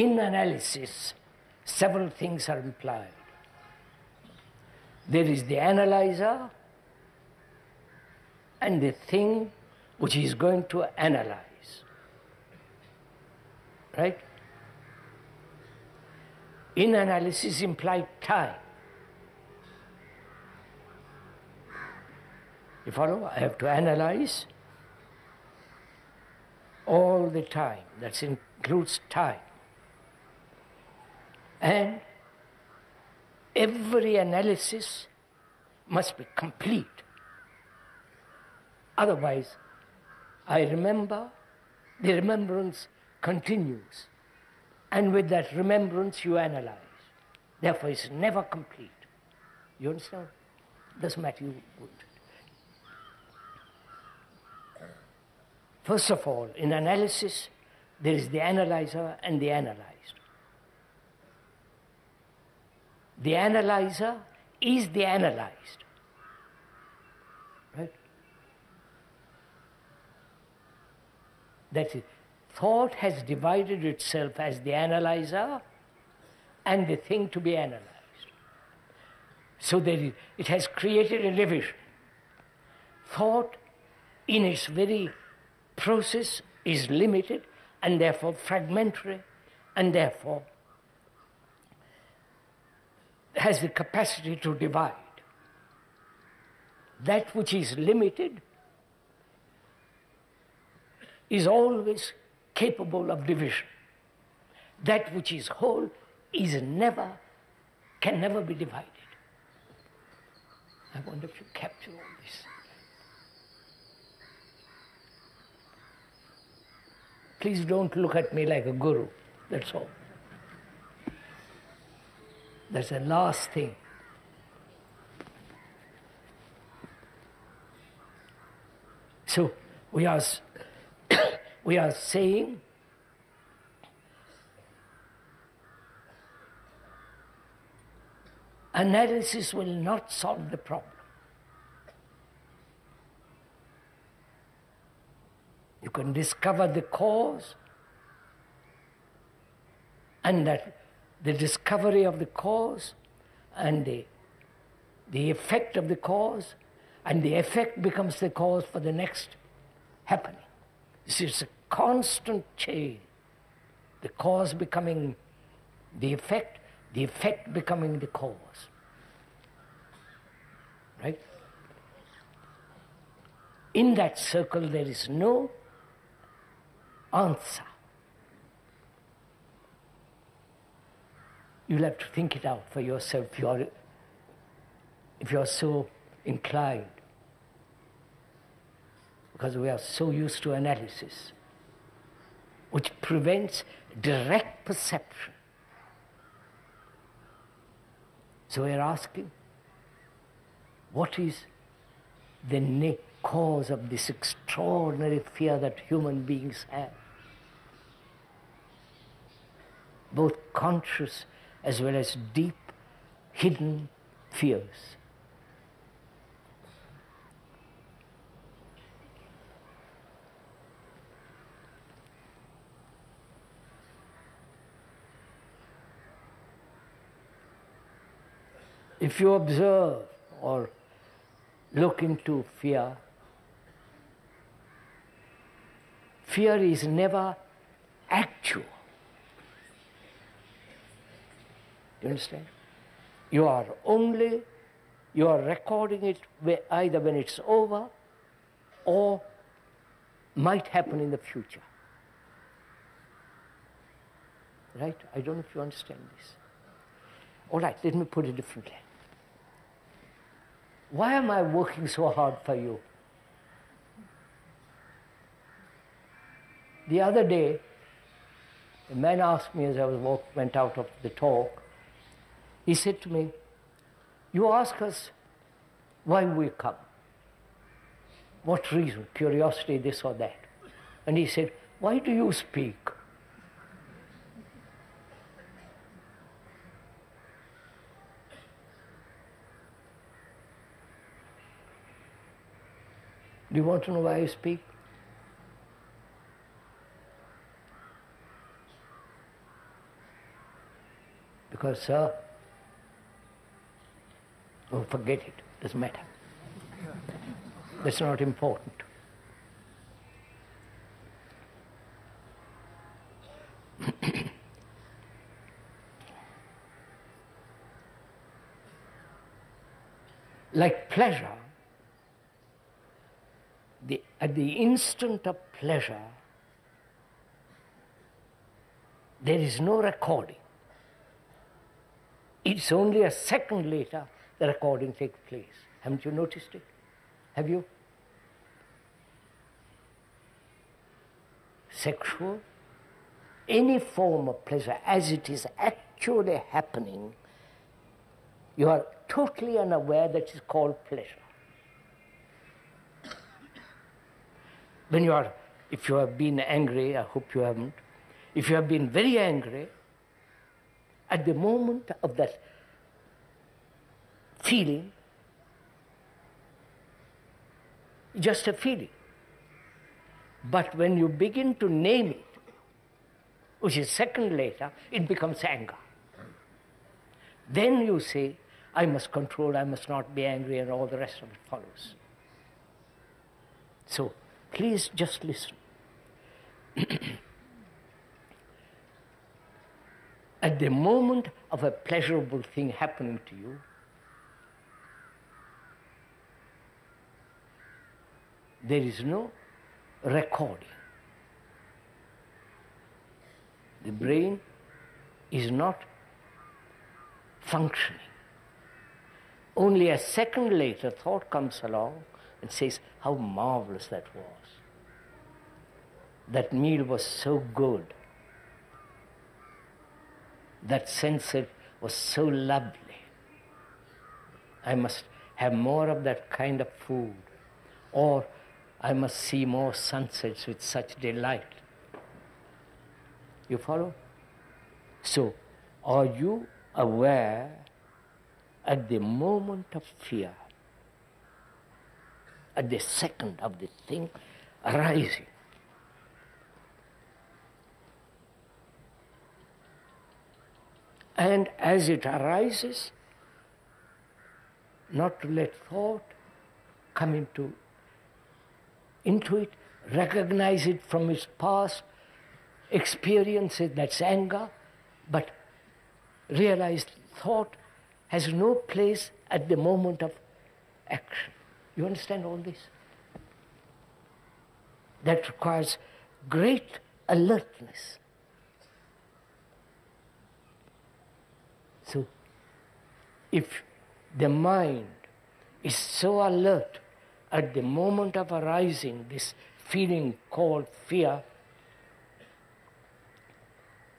in analysis, several things are implied. There is the analyzer and the thing which is going to analyze. Right? In analysis implied time. You follow? I have to analyze all the time. That includes time. And every analysis must be complete. Otherwise, I remember, the remembrance continues. And with that remembrance, you analyze. Therefore, it's never complete. You understand? Doesn't matter you would. First of all, in analysis, there is the analyzer and the analyzed. The analyzer is the analyzed. Right? That's it. Thought has divided itself as the analyzer and the thing to be analyzed. So it has created a division. Thought in its very process is limited and therefore fragmentary and therefore has the capacity to divide. That which is limited is always capable of division. That which is whole can never be divided. I wonder if you capture all this. Please don't look at me like a guru, that's all. That's the last thing. So we are saying analysis will not solve the problem. You can discover the cause, and that the discovery of the cause and the effect of the cause, and the effect becomes the cause for the next happening. This is a constant chain. The cause becoming the effect becoming the cause. Right? In that circle there is no answer. You'll have to think it out for yourself if you're so inclined. Because we are so used to analysis, which prevents direct perception. So we're asking, what is the cause of this extraordinary fear that human beings have? Both conscious as well as deep, hidden fears. If you observe or look into fear, fear is never actual. You understand? You are recording it either when it's over or might happen in the future. Right? I don't know if you understand this. All right, let me put it differently. Why am I working so hard for you? The other day, a man asked me as I went out of the talk, he said to me, you ask us why we come. What reason? Curiosity, this or that. And he said, why do you speak? Do you want to know why I speak? Because, oh, forget it, doesn't matter. That's not important. Like pleasure, at the instant of pleasure, there is no recording. It's only a second later the recording takes place. Haven't you noticed it? Have you? Sexual, any form of pleasure, as it is actually happening, you are totally unaware that is called pleasure. When you are, if you have been angry, I hope you haven't, if you have been very angry, at the moment of that feeling, just a feeling. But when you begin to name it, which is a second later, it becomes anger. Then you say, I must control, I must not be angry, and all the rest of it follows. So, please just listen. At the moment of a pleasurable thing happening to you, there is no recording. The brain is not functioning. Only a second later, thought comes along and says, how marvelous that was. That meal was so good. That sunset was so lovely. I must have more of that kind of food. Or I must see more sunsets with such delight. You follow? So, are you aware at the moment of fear, at the second of the thing arising? And as it arises, not to let thought come into it, recognize it from its past experiences, that's anger, but realize thought has no place at the moment of action. You understand all this? That requires great alertness. So, if the mind is so alert at the moment of arising this feeling called fear,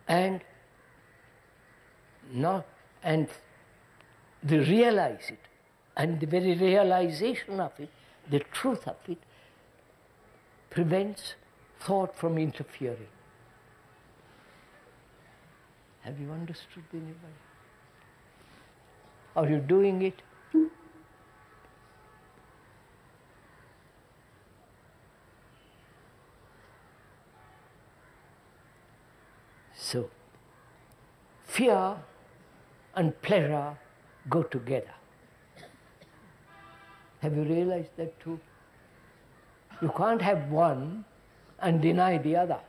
and they realize it, and the very realization of it, the truth of it, prevents thought from interfering. Have you understood anybody? Are you doing it? So, fear and pleasure go together. Have you realized that too? You can't have one and deny the other.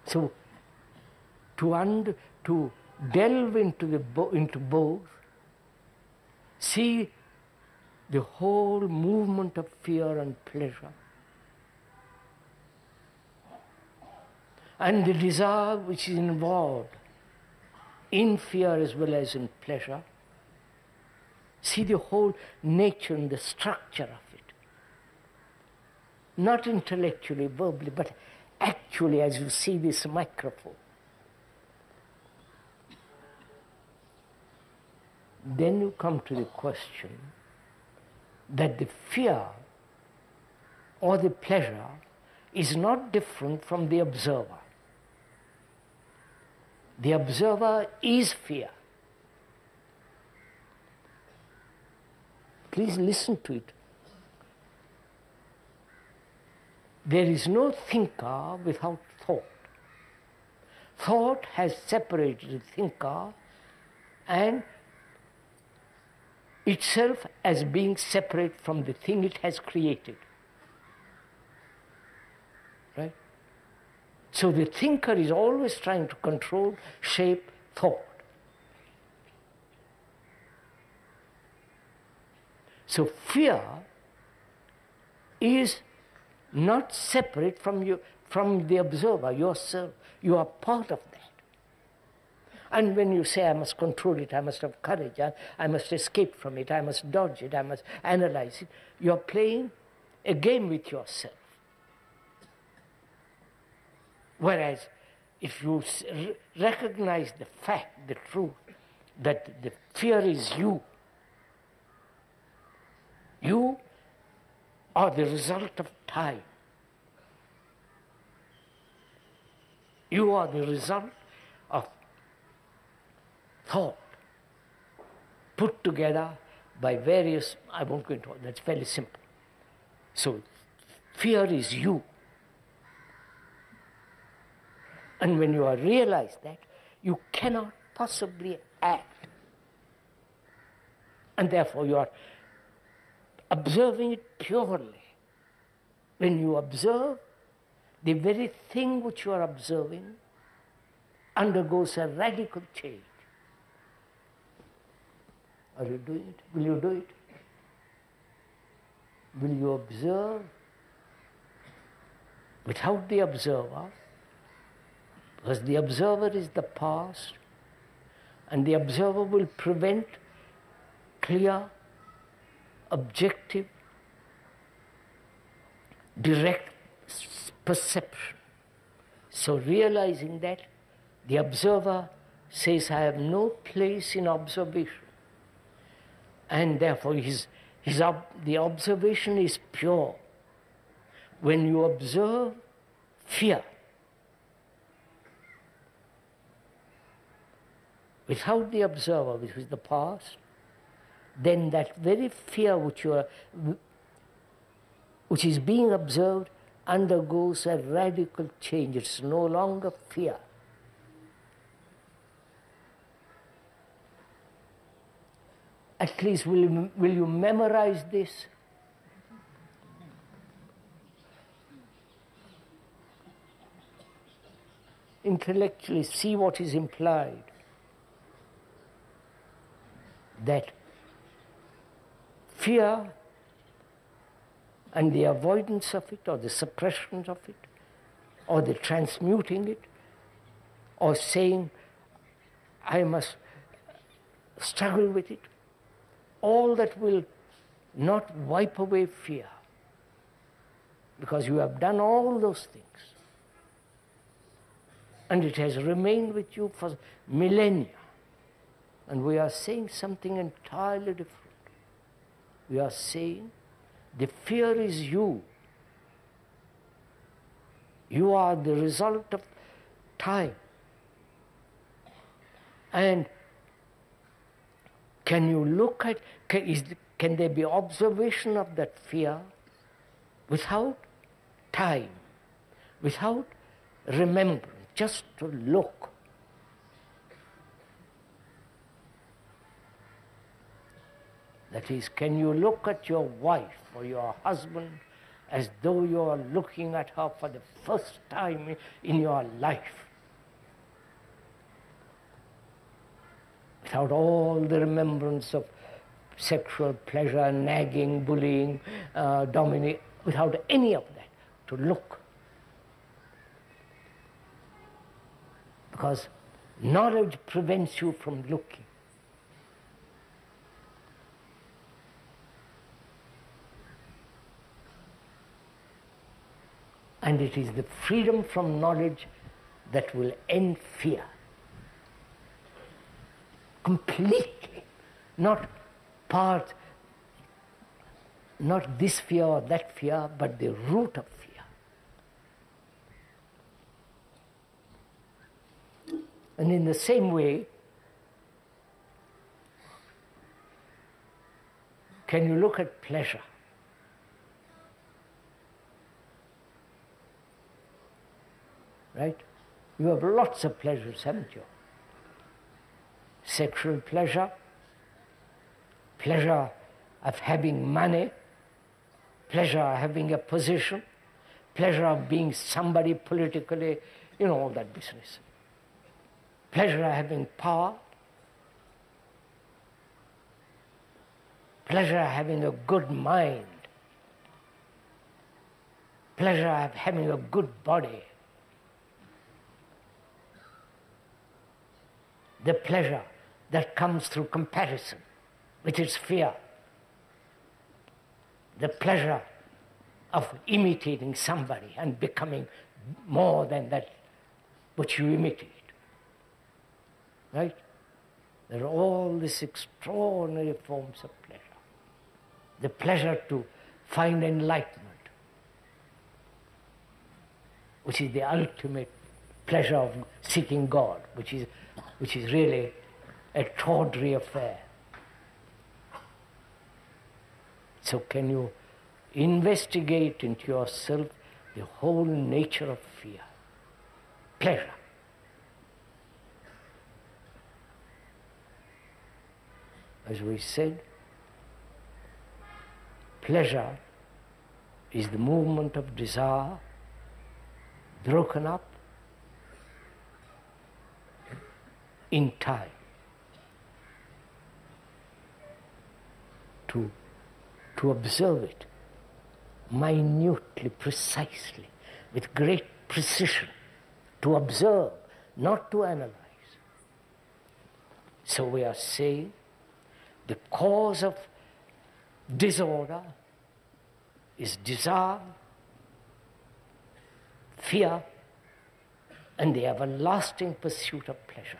So, to delve into both, see the whole movement of fear and pleasure, and the desire which is involved in fear as well as in pleasure. See the whole nature and the structure of it. Not intellectually, verbally, but actually as you see this microphone. Then you come to the question that the fear or the pleasure is not different from the observer. The observer is fear. Please listen to it. There is no thinker without thought. Thought has separated the thinker and itself as being separate from the thing it has created. Right? So the thinker is always trying to control, shape thought. So fear is not separate from you, from the observer, yourself. You are part of that. And when you say, I must control it, I must have courage, I must escape from it, I must dodge it, I must analyze it, you're playing a game with yourself. Whereas if you recognize the fact, the truth, that the fear is you are the result of time. You are the result of thought put together by various, I won't go into it, that's fairly simple. So fear is you. And when you realize that, you cannot possibly act. And therefore you are observing it purely. When you observe, the very thing which you are observing undergoes a radical change. Are you doing it? Will you do it? Will you observe without the observer? Because the observer is the past, and the observer will prevent clear, objective, direct perception. So realizing that, the observer says, I have no place in observation. And therefore the observation is pure. When you observe fear, without the observer, which is the past, then that very fear which is being observed undergoes a radical change. It's no longer fear. At least will you memorize this? Intellectually see what is implied. That fear and the avoidance of it, or the suppression of it, or the transmuting it, or saying, I must struggle with it, all that will not wipe away fear, because you have done all those things. And it has remained with you for millennia. And we are saying something entirely different. We are saying the fear is you. You are the result of time. And can you look at, can there be observation of that fear without time, without remembrance, just to look? That is, can you look at your wife or your husband as though you are looking at her for the first time in your life, without all the remembrance of sexual pleasure, nagging, bullying, dominating, without any of that, to look? Because knowledge prevents you from looking. And it is the freedom from knowledge that will end fear. Completely. Not part, not this fear or that fear, but the root of fear. And in the same way, can you look at pleasure? Right? You have lots of pleasures, haven't you? Sexual pleasure, pleasure of having money, pleasure of having a position, pleasure of being somebody politically, all that business. Pleasure of having power, pleasure of having a good mind, pleasure of having a good body, the pleasure that comes through comparison, which is fear, the pleasure of imitating somebody and becoming more than that which you imitate. Right? There are all these extraordinary forms of pleasure. The pleasure to find enlightenment, which is the ultimate pleasure of seeking God, which is really a tawdry affair. So can you investigate into yourself the whole nature of fear? Pleasure. As we said, pleasure is the movement of desire broken up in time to observe it minutely, precisely, with great precision, to observe, not to analyze. So we are saying the cause of disorder is desire, fear, and the everlasting pursuit of pleasure.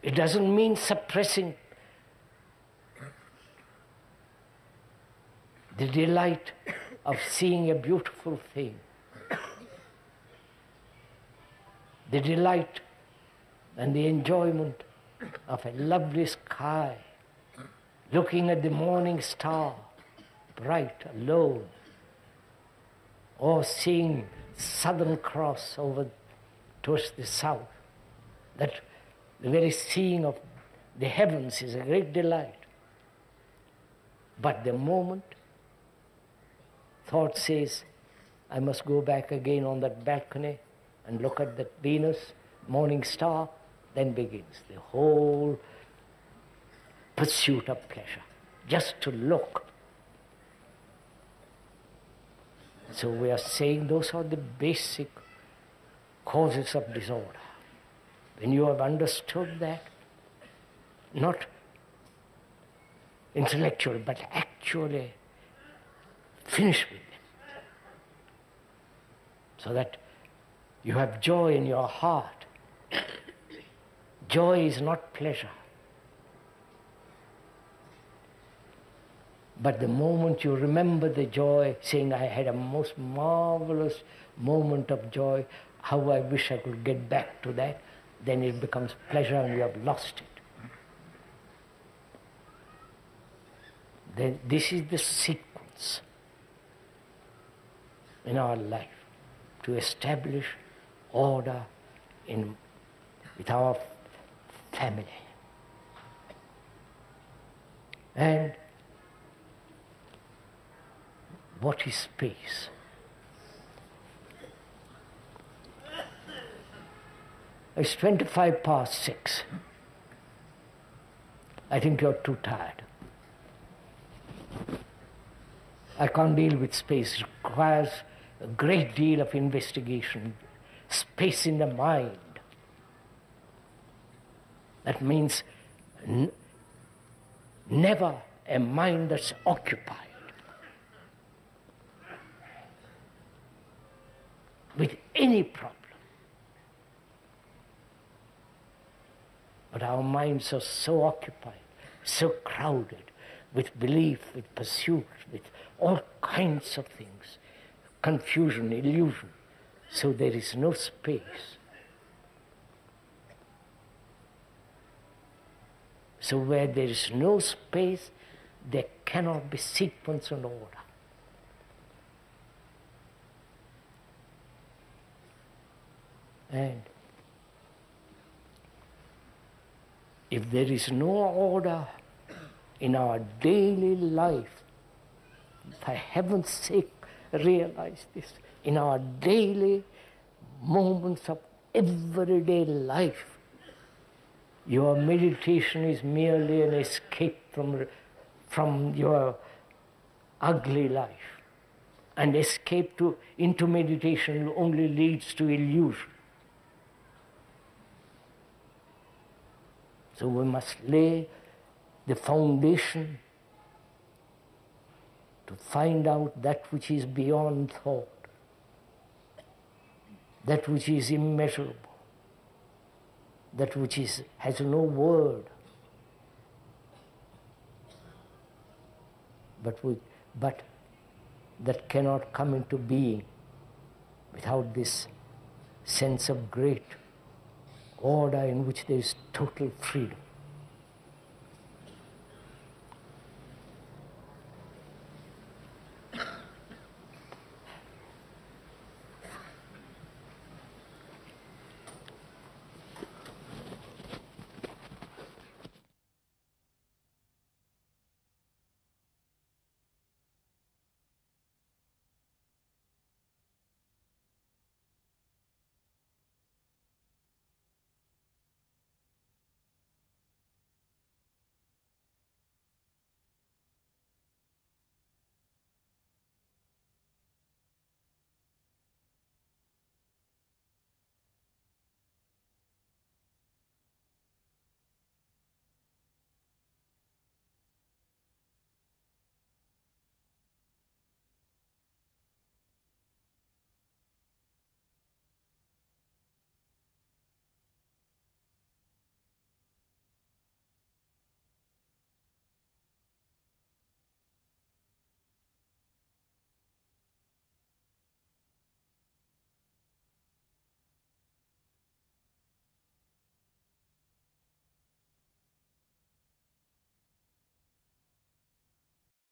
It doesn't mean suppressing the delight of seeing a beautiful thing, the delight and the enjoyment of a lovely sky, looking at the morning star, bright, alone, or seeing Southern Cross over towards the south. That the very seeing of the heavens is a great delight. But the moment thought says, I must go back again on that balcony and look at that Venus, morning star, then begins the whole pursuit of pleasure, just to look. So we are saying those are the basic causes of disorder. When you have understood that, not intellectually, but actually finish with them, so that you have joy in your heart. Joy is not pleasure. But the moment you remember the joy, saying, I had a most marvelous moment of joy, how I wish I could get back to that, then it becomes pleasure and you have lost it. Then this is the sequence in our life to establish order with our family. And what is space? It's 6:25. I think you're too tired. I can't deal with space. It requires a great deal of investigation. Space in the mind. That means never a mind that's occupied with any problem. But our minds are so occupied, so crowded with belief, with pursuit, with all kinds of things, confusion, illusion. So there is no space. So where there is no space, there cannot be sequence and order. And If there is no order in our daily life, for heaven's sake, realize this. In our daily moments of everyday life, your meditation is merely an escape from your ugly life. And escape into meditation only leads to illusion. So we must lay the foundation to find out that which is beyond thought, that which is immeasurable, that which has no word, but that cannot come into being without this sense of great order in which there is total freedom.